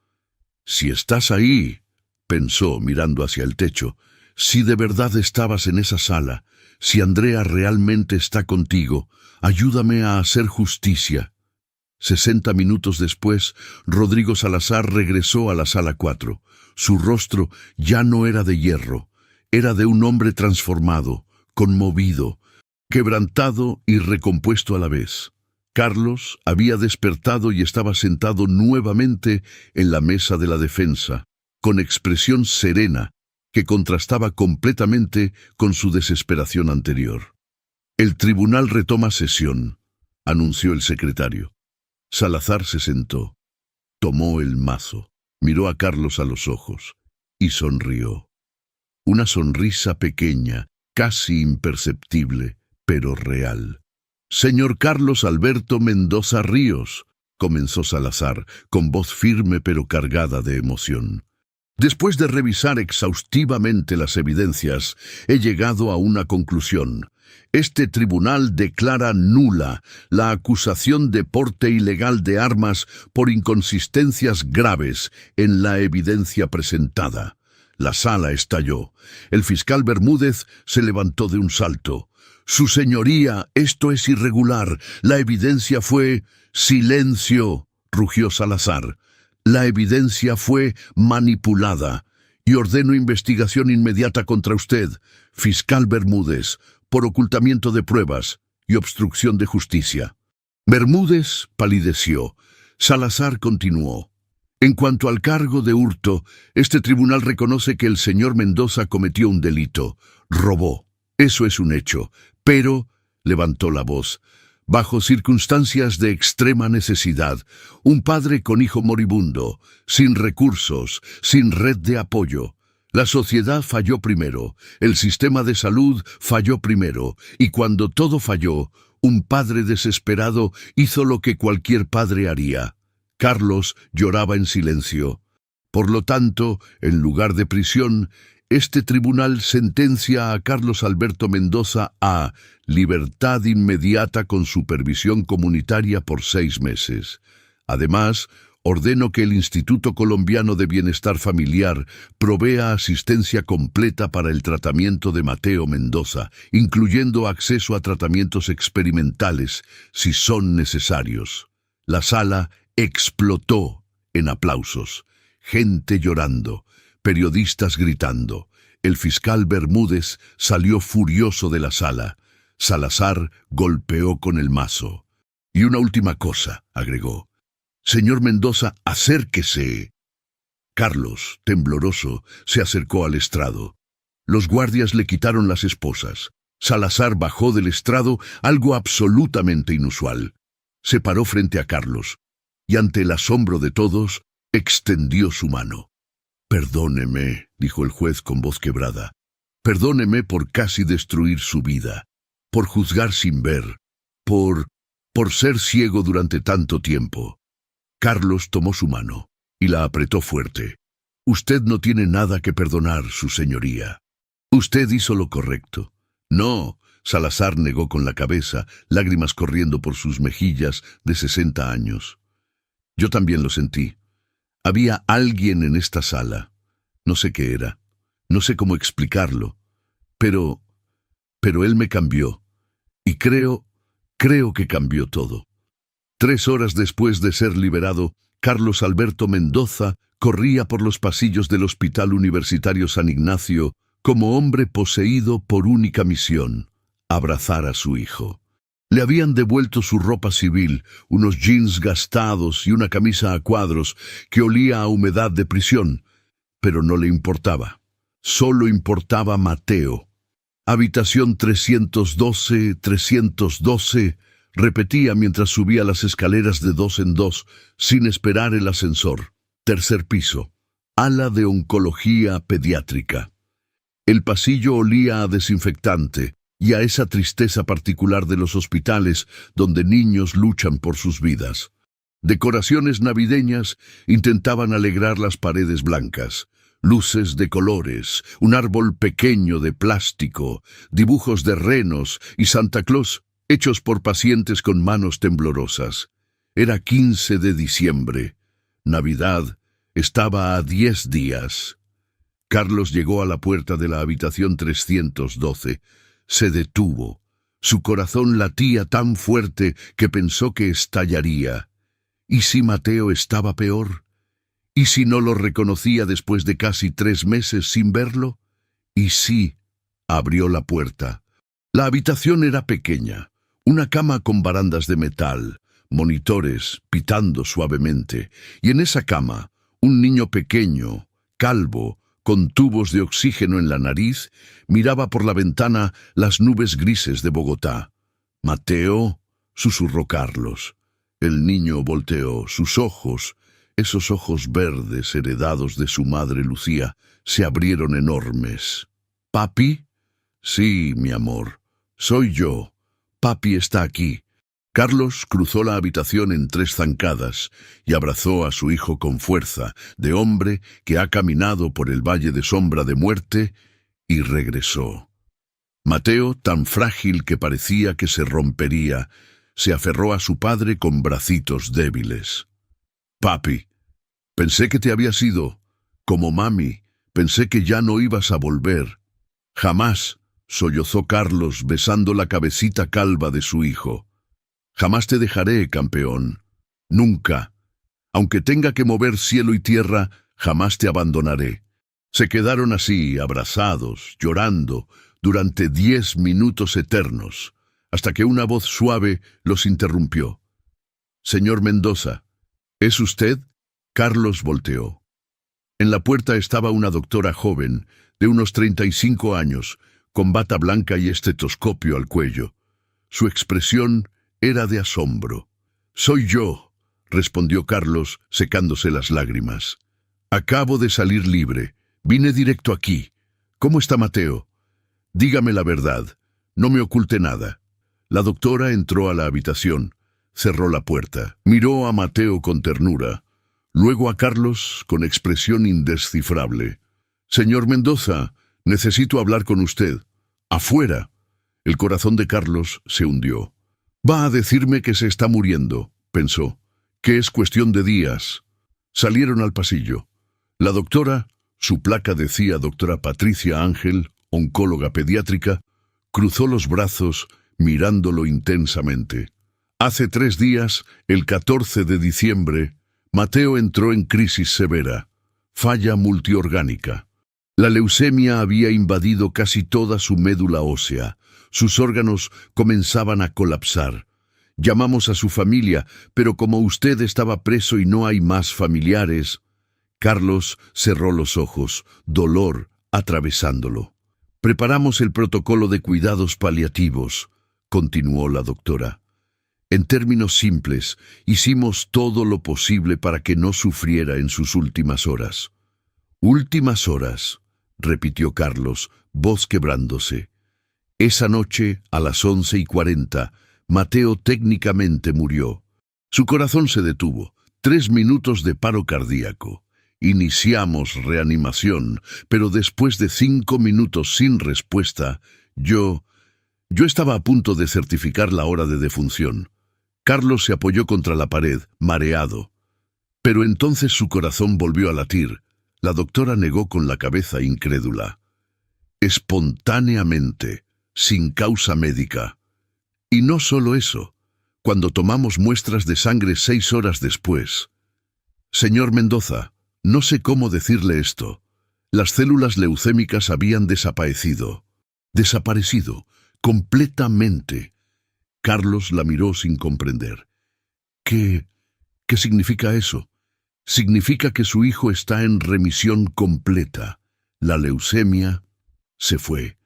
Si estás ahí, pensó mirando hacia el techo, si de verdad estabas en esa sala, si Andrea realmente está contigo, ayúdame a hacer justicia. 60 minutos después, Rodrigo Salazar regresó a la sala 4. Su rostro ya no era de hierro, era de un hombre transformado, conmovido, quebrantado y recompuesto a la vez. Carlos había despertado y estaba sentado nuevamente en la mesa de la defensa, con expresión serena, que contrastaba completamente con su desesperación anterior. El tribunal retoma sesión, anunció el secretario. Salazar se sentó, tomó el mazo, miró a Carlos a los ojos y sonrió. Una sonrisa pequeña, casi imperceptible, pero real. «Señor Carlos Alberto Mendoza Ríos», comenzó Salazar, con voz firme pero cargada de emoción. «Después de revisar exhaustivamente las evidencias, he llegado a una conclusión. Este tribunal declara nula la acusación de porte ilegal de armas por inconsistencias graves en la evidencia presentada». La sala estalló. El fiscal Bermúdez se levantó de un salto. «Su señoría, esto es irregular. La evidencia fue...» «Silencio», rugió Salazar. «La evidencia fue manipulada. Y ordeno investigación inmediata contra usted, fiscal Bermúdez, por ocultamiento de pruebas y obstrucción de justicia». Bermúdez palideció. Salazar continuó. «En cuanto al cargo de hurto, este tribunal reconoce que el señor Mendoza cometió un delito. Robó. Eso es un hecho. Pero», levantó la voz, «bajo circunstancias de extrema necesidad, un padre con hijo moribundo, sin recursos, sin red de apoyo. La sociedad falló primero, el sistema de salud falló primero, y cuando todo falló, un padre desesperado hizo lo que cualquier padre haría». Carlos lloraba en silencio. «Por lo tanto, en lugar de prisión, este tribunal sentencia a Carlos Alberto Mendoza a libertad inmediata con supervisión comunitaria por 6 meses. Además, ordeno que el Instituto Colombiano de Bienestar Familiar provea asistencia completa para el tratamiento de Mateo Mendoza, incluyendo acceso a tratamientos experimentales si son necesarios. La sala explotó en aplausos, gente llorando, periodistas gritando. El fiscal Bermúdez salió furioso de la sala. Salazar golpeó con el mazo. Y una última cosa, agregó. Señor Mendoza, acérquese. Carlos, tembloroso, se acercó al estrado. Los guardias le quitaron las esposas. Salazar bajó del estrado, algo absolutamente inusual. Se paró frente a Carlos, y ante el asombro de todos, extendió su mano. Perdóneme, dijo el juez con voz quebrada. Perdóneme por casi destruir su vida, por juzgar sin ver, por ser ciego durante tanto tiempo. Carlos tomó su mano y la apretó fuerte. Usted no tiene nada que perdonar, su señoría. Usted hizo lo correcto. No, Salazar negó con la cabeza, lágrimas corriendo por sus mejillas de 60 años. Yo también lo sentí. Había alguien en esta sala. No sé qué era. No sé cómo explicarlo. Pero él me cambió. Y creo que cambió todo. 3 horas después de ser liberado, Carlos Alberto Mendoza corría por los pasillos del Hospital Universitario San Ignacio como hombre poseído por única misión: abrazar a su hijo. Le habían devuelto su ropa civil, unos jeans gastados y una camisa a cuadros que olía a humedad de prisión, pero no le importaba. Solo importaba Mateo. Habitación 312, repetía mientras subía las escaleras de 2 en 2, sin esperar el ascensor. 3er piso. Ala de oncología pediátrica. El pasillo olía a desinfectante y a esa tristeza particular de los hospitales donde niños luchan por sus vidas. Decoraciones navideñas intentaban alegrar las paredes blancas. Luces de colores, un árbol pequeño de plástico, dibujos de renos y Santa Claus hechos por pacientes con manos temblorosas. Era 15 de diciembre. Navidad estaba a 10 días. Carlos llegó a la puerta de la habitación 312. Se detuvo. Su corazón latía tan fuerte que pensó que estallaría. ¿Y si Mateo estaba peor? ¿Y si no lo reconocía después de casi 3 meses sin verlo? ¿Y si? Abrió la puerta. La habitación era pequeña. Una cama con barandas de metal, monitores pitando suavemente, y en esa cama, un niño pequeño, calvo, con tubos de oxígeno en la nariz, miraba por la ventana las nubes grises de Bogotá. «Mateo», susurró Carlos. El niño volteó. Sus ojos, esos ojos verdes heredados de su madre Lucía, se abrieron enormes. «¿Papi?» «Sí, mi amor. Soy yo. Papi está aquí». Carlos cruzó la habitación en 3 zancadas y abrazó a su hijo con fuerza, de hombre que ha caminado por el valle de sombra de muerte, y regresó. Mateo, tan frágil que parecía que se rompería, se aferró a su padre con bracitos débiles. «Papi, pensé que te habías ido. Como mami, pensé que ya no ibas a volver». «Jamás», sollozó Carlos besando la cabecita calva de su hijo. «Jamás te dejaré, campeón. Nunca. Aunque tenga que mover cielo y tierra, jamás te abandonaré». Se quedaron así, abrazados, llorando, durante 10 minutos eternos, hasta que una voz suave los interrumpió. «Señor Mendoza, ¿es usted?» Carlos volteó. En la puerta estaba una doctora joven, de unos 35 años, con bata blanca y estetoscopio al cuello. Su expresión era de asombro. «Soy yo», respondió Carlos, secándose las lágrimas. «Acabo de salir libre. Vine directo aquí. ¿Cómo está Mateo? Dígame la verdad. No me oculte nada». La doctora entró a la habitación, cerró la puerta, miró a Mateo con ternura, luego a Carlos con expresión indescifrable. «Señor Mendoza, necesito hablar con usted. Afuera». El corazón de Carlos se hundió. «Va a decirme que se está muriendo», pensó, «que es cuestión de días». Salieron al pasillo. La doctora, su placa decía doctora Patricia Ángel, oncóloga pediátrica, cruzó los brazos mirándolo intensamente. Hace 3 días, el 14 de diciembre, Mateo entró en crisis severa, falla multiorgánica. La leucemia había invadido casi toda su médula ósea. Sus órganos comenzaban a colapsar. Llamamos a su familia, pero como usted estaba preso y no hay más familiares... Carlos cerró los ojos, dolor atravesándolo. Preparamos el protocolo de cuidados paliativos, continuó la doctora. En términos simples, hicimos todo lo posible para que no sufriera en sus últimas horas. Últimas horas, repitió Carlos, voz quebrándose. Esa noche, a las 11:40, Mateo técnicamente murió. Su corazón se detuvo. 3 minutos de paro cardíaco. Iniciamos reanimación, pero después de 5 minutos sin respuesta, yo estaba a punto de certificar la hora de defunción. Carlos se apoyó contra la pared, mareado. Pero entonces su corazón volvió a latir. La doctora negó con la cabeza incrédula. Espontáneamente, sin causa médica. Y no solo eso, cuando tomamos muestras de sangre 6 horas después. Señor Mendoza, no sé cómo decirle esto. Las células leucémicas habían desaparecido. Desaparecido, completamente. Carlos la miró sin comprender. ¿Qué significa eso? Significa que su hijo está en remisión completa. La leucemia se fue.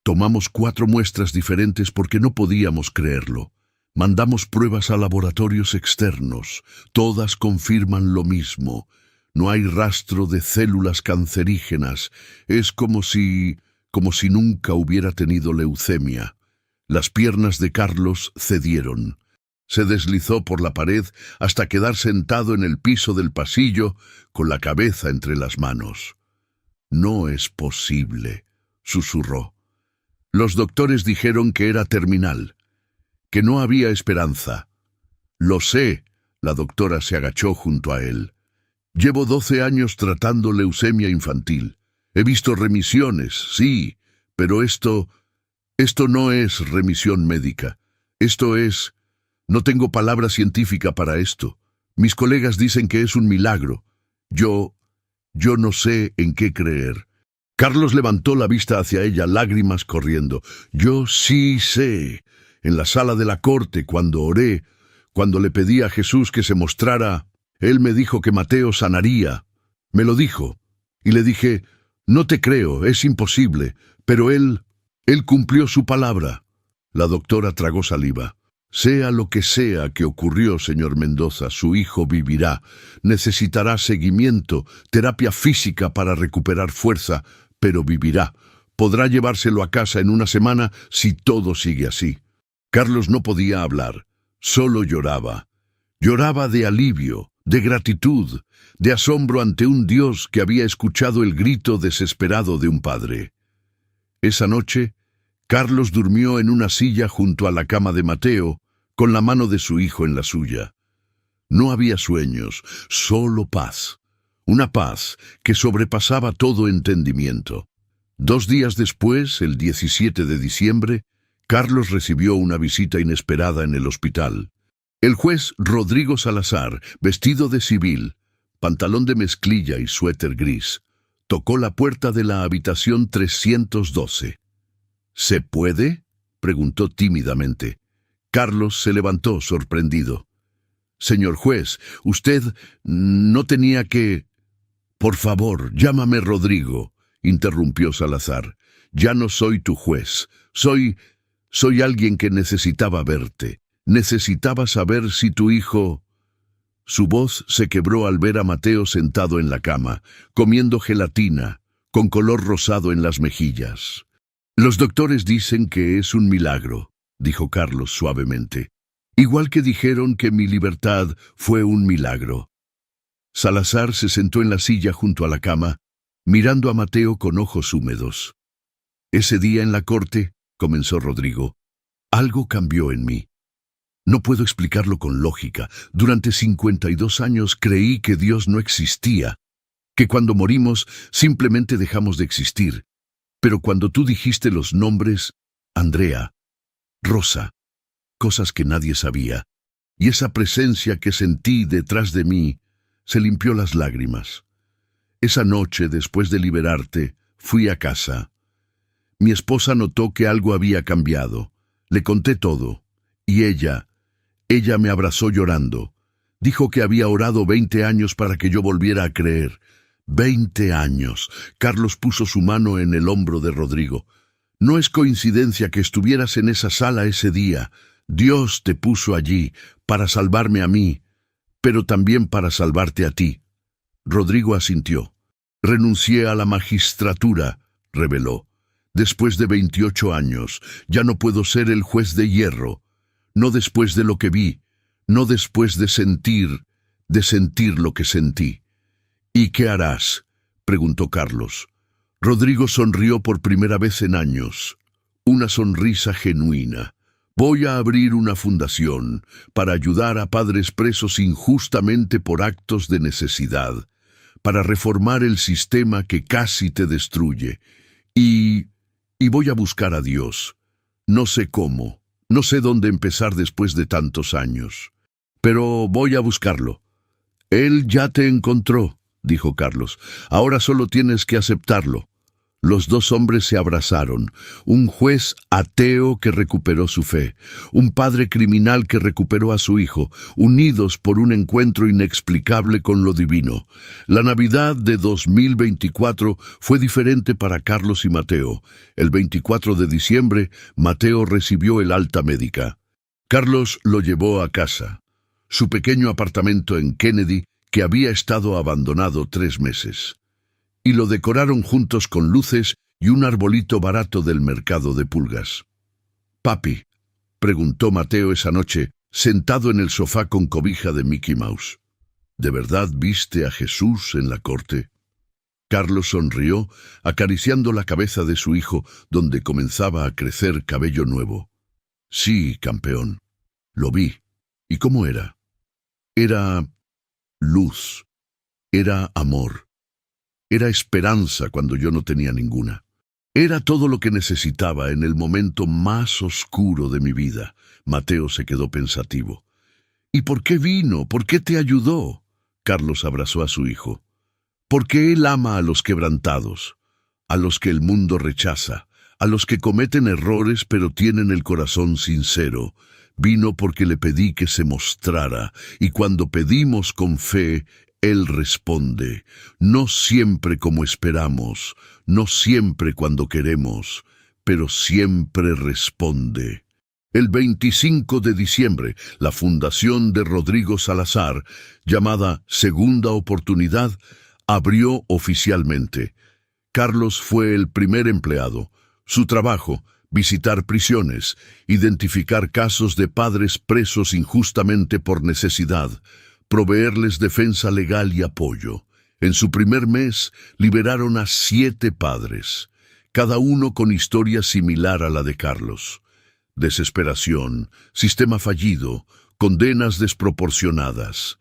Tomamos 4 muestras diferentes porque no podíamos creerlo. Mandamos pruebas a laboratorios externos. Todas confirman lo mismo. No hay rastro de células cancerígenas. Es como si nunca hubiera tenido leucemia. Las piernas de Carlos cedieron. Se deslizó por la pared hasta quedar sentado en el piso del pasillo con la cabeza entre las manos. No es posible, susurró. Los doctores dijeron que era terminal, que no había esperanza. Lo sé, la doctora se agachó junto a él. Llevo 12 años tratando leucemia infantil. He visto remisiones, sí, pero esto no es remisión médica. Esto es... No tengo palabra científica para esto. Mis colegas dicen que es un milagro. Yo no sé en qué creer. Carlos levantó la vista hacia ella, lágrimas corriendo. Yo sí sé. En la sala de la corte, cuando oré, cuando le pedí a Jesús que se mostrara, él me dijo que Mateo sanaría. Me lo dijo. Y le dije, no te creo, es imposible. Pero él cumplió su palabra. La doctora tragó saliva. Sea lo que sea que ocurrió, señor Mendoza, su hijo vivirá. Necesitará seguimiento, terapia física para recuperar fuerza, pero vivirá. Podrá llevárselo a casa en una semana si todo sigue así. Carlos no podía hablar, solo lloraba. Lloraba de alivio, de gratitud, de asombro ante un Dios que había escuchado el grito desesperado de un padre. Esa noche, Carlos durmió en una silla junto a la cama de Mateo, con la mano de su hijo en la suya. No había sueños, solo paz. Una paz que sobrepasaba todo entendimiento. 2 días después, el 17 de diciembre, Carlos recibió una visita inesperada en el hospital. El juez Rodrigo Salazar, vestido de civil, pantalón de mezclilla y suéter gris, tocó la puerta de la habitación 312. ¿Se puede?, preguntó tímidamente. Carlos se levantó sorprendido. Señor juez, usted no tenía que... Por favor, llámame Rodrigo, interrumpió Salazar. Ya no soy tu juez. Soy alguien que necesitaba verte. Necesitaba saber si tu hijo... Su voz se quebró al ver a Mateo sentado en la cama, comiendo gelatina, con color rosado en las mejillas. Los doctores dicen que es un milagro, dijo Carlos suavemente. Igual que dijeron que mi libertad fue un milagro. Salazar se sentó en la silla junto a la cama, mirando a Mateo con ojos húmedos. Ese día en la corte, comenzó Rodrigo, algo cambió en mí. No puedo explicarlo con lógica. Durante 52 años creí que Dios no existía, que cuando morimos simplemente dejamos de existir. Pero cuando tú dijiste los nombres, Andrea, Rosa, cosas que nadie sabía, y esa presencia que sentí detrás de mí, se limpió las lágrimas. Esa noche, después de liberarte, fui a casa. Mi esposa notó que algo había cambiado. Le conté todo, y ella me abrazó llorando. Dijo que había orado 20 años para que yo volviera a creer. 20 años. Carlos puso su mano en el hombro de Rodrigo. No es coincidencia que estuvieras en esa sala ese día. Dios te puso allí para salvarme a mí, pero también para salvarte a ti. Rodrigo asintió. Renuncié a la magistratura, reveló. Después de 28 años, ya no puedo ser el juez de hierro. No después de lo que vi, no después de sentir lo que sentí. ¿Y qué harás?, preguntó Carlos. Rodrigo sonrió por primera vez en años. Una sonrisa genuina. Voy a abrir una fundación para ayudar a padres presos injustamente por actos de necesidad, para reformar el sistema que casi te destruye. Y voy a buscar a Dios. No sé cómo, no sé dónde empezar después de tantos años, pero voy a buscarlo. Él ya te encontró, dijo Carlos. Ahora solo tienes que aceptarlo. Los dos hombres se abrazaron. Un juez ateo que recuperó su fe, un padre criminal que recuperó a su hijo, unidos por un encuentro inexplicable con lo divino. La Navidad de 2024 fue diferente para Carlos y Mateo. El 24 de diciembre, Mateo recibió el alta médica. Carlos lo llevó a casa, su pequeño apartamento en Kennedy, que había estado abandonado 3 meses. Y lo decoraron juntos con luces y un arbolito barato del mercado de pulgas. «Papi», preguntó Mateo esa noche, sentado en el sofá con cobija de Mickey Mouse, «¿de verdad viste a Jesús en la corte?». Carlos sonrió, acariciando la cabeza de su hijo, donde comenzaba a crecer cabello nuevo. «Sí, campeón, lo vi. ¿Y cómo era?». «Era luz, era amor. Era esperanza cuando yo no tenía ninguna. Era todo lo que necesitaba en el momento más oscuro de mi vida». Mateo se quedó pensativo. «¿Y por qué vino? ¿Por qué te ayudó?». Carlos abrazó a su hijo. «Porque Él ama a los quebrantados, a los que el mundo rechaza, a los que cometen errores pero tienen el corazón sincero. Vino porque le pedí que se mostrara, y cuando pedimos con fe, Él responde, no siempre como esperamos, no siempre cuando queremos, pero siempre responde». El 25 de diciembre, la fundación de Rodrigo Salazar, llamada Segunda Oportunidad, abrió oficialmente. Carlos fue el primer empleado. Su trabajo, visitar prisiones, identificar casos de padres presos injustamente por necesidad, proveerles defensa legal y apoyo. En su primer mes, liberaron a 7 padres, cada uno con historia similar a la de Carlos. Desesperación, sistema fallido, condenas desproporcionadas.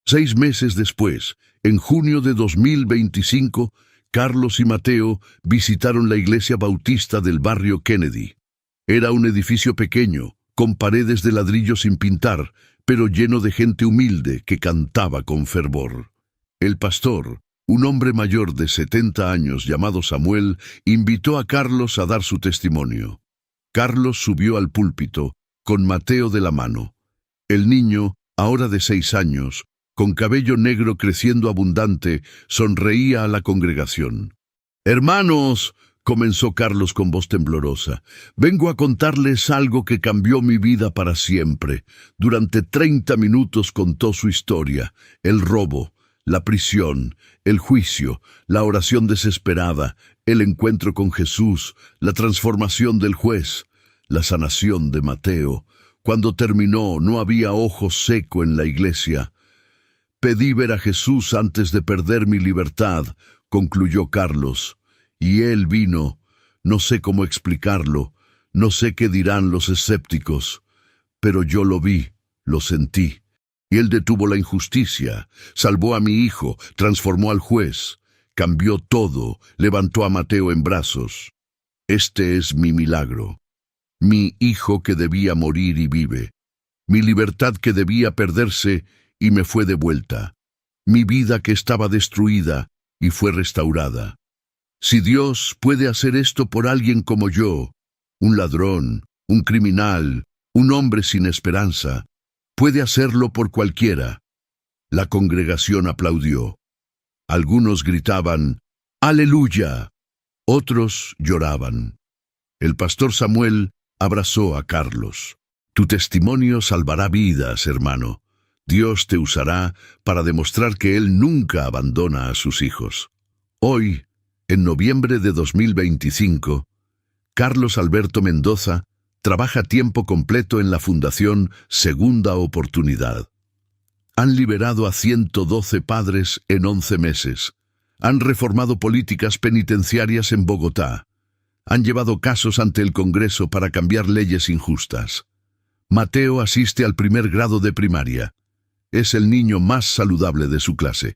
6 meses después, en junio de 2025, Carlos y Mateo visitaron la iglesia bautista del barrio Kennedy. Era un edificio pequeño, con paredes de ladrillo sin pintar, pero lleno de gente humilde que cantaba con fervor. El pastor, un hombre mayor de 70 años llamado Samuel, invitó a Carlos a dar su testimonio. Carlos subió al púlpito, con Mateo de la mano. El niño, ahora de 6 años, con cabello negro creciendo abundante, sonreía a la congregación. «Hermanos», comenzó Carlos con voz temblorosa, «vengo a contarles algo que cambió mi vida para siempre». Durante 30 minutos contó su historia: el robo, la prisión, el juicio, la oración desesperada, el encuentro con Jesús, la transformación del juez, la sanación de Mateo. Cuando terminó, no había ojo seco en la iglesia. «Pedí ver a Jesús antes de perder mi libertad», concluyó Carlos, «y Él vino. No sé cómo explicarlo, no sé qué dirán los escépticos, Pero yo lo vi, lo sentí. Y él detuvo la injusticia, salvó a mi hijo, transformó al juez, cambió todo, levantó a Mateo en brazos. Este es mi milagro. Mi hijo que debía morir y vive. Mi libertad que debía perderse y me fue devuelta. Mi vida que estaba destruida y fue restaurada. Si Dios puede hacer esto por alguien como yo, un ladrón, un criminal, un hombre sin esperanza, puede hacerlo por cualquiera. La congregación aplaudió. Algunos gritaban, ¡Aleluya! Otros lloraban. El pastor Samuel abrazó a Carlos. Tu testimonio salvará vidas, hermano. Dios te usará para demostrar que Él nunca abandona a sus hijos. Hoy, en noviembre de 2025, Carlos Alberto Mendoza trabaja a tiempo completo en la Fundación Segunda Oportunidad. Han liberado a 112 padres en 11 meses. Han reformado políticas penitenciarias en Bogotá. Han llevado casos ante el Congreso para cambiar leyes injustas. Mateo asiste al 1er grado de primaria. Es el niño más saludable de su clase.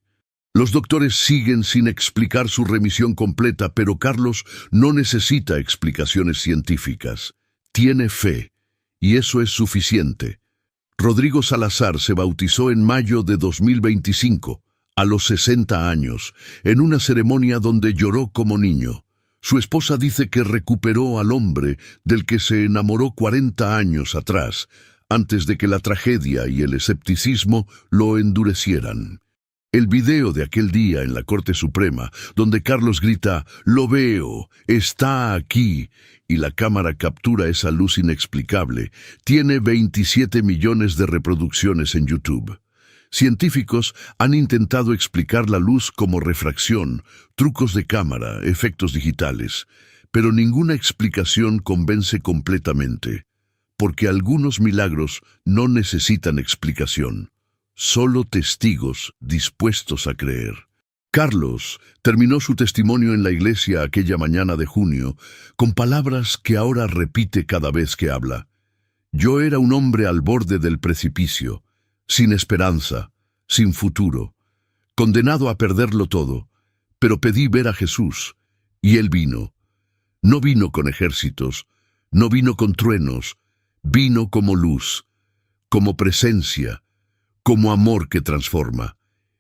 Los doctores siguen sin explicar su remisión completa, pero Carlos no necesita explicaciones científicas. Tiene fe, y eso es suficiente. Rodrigo Salazar se bautizó en mayo de 2025, a los 60 años, en una ceremonia donde lloró como niño. Su esposa dice que recuperó al hombre del que se enamoró 40 años atrás, antes de que la tragedia y el escepticismo lo endurecieran. El video de aquel día en la Corte Suprema, donde Carlos grita, «Lo veo, está aquí», y la cámara captura esa luz inexplicable, tiene 27 millones de reproducciones en YouTube. Científicos han intentado explicar la luz como refracción, trucos de cámara, efectos digitales, pero ninguna explicación convence completamente, porque algunos milagros no necesitan explicación, solo testigos dispuestos a creer. Carlos terminó su testimonio en la iglesia aquella mañana de junio con palabras que ahora repite cada vez que habla. Yo era un hombre al borde del precipicio, sin esperanza, sin futuro, condenado a perderlo todo, pero pedí ver a Jesús, y Él vino. No vino con ejércitos, no vino con truenos, vino como luz, como presencia, como amor que transforma.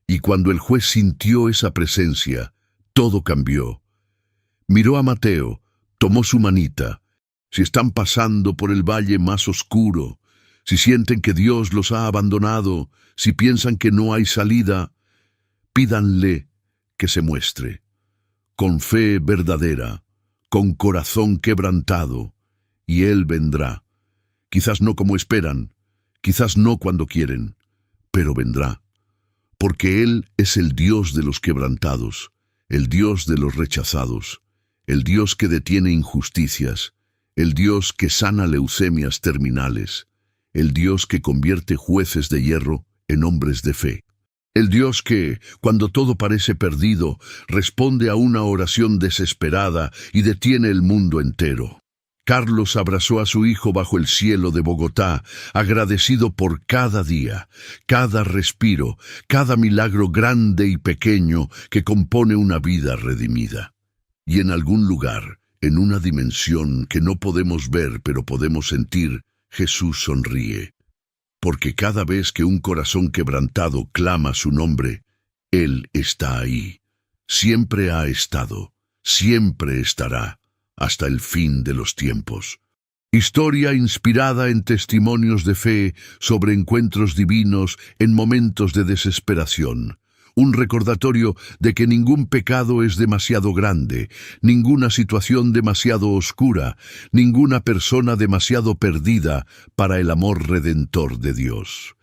Y cuando el juez sintió esa presencia, todo cambió. Miró a Mateo, tomó su manita. Si están pasando por el valle más oscuro, si sienten que Dios los ha abandonado, si piensan que no hay salida, pídanle que se muestre. Con fe verdadera, con corazón quebrantado, y Él vendrá. Quizás no como esperan, quizás no cuando quieren, pero vendrá. Porque Él es el Dios de los quebrantados, el Dios de los rechazados, el Dios que detiene injusticias, el Dios que sana leucemias terminales, el Dios que convierte jueces de hierro en hombres de fe. El Dios que, cuando todo parece perdido, responde a una oración desesperada y detiene el mundo entero. Carlos abrazó a su hijo bajo el cielo de Bogotá, agradecido por cada día, cada respiro, cada milagro grande y pequeño que compone una vida redimida. Y en algún lugar, en una dimensión que no podemos ver pero podemos sentir, Jesús sonríe. Porque cada vez que un corazón quebrantado clama su nombre, Él está ahí. Siempre ha estado, siempre estará, hasta el fin de los tiempos. Historia inspirada en testimonios de fe sobre encuentros divinos en momentos de desesperación. Un recordatorio de que ningún pecado es demasiado grande, ninguna situación demasiado oscura, ninguna persona demasiado perdida para el amor redentor de Dios.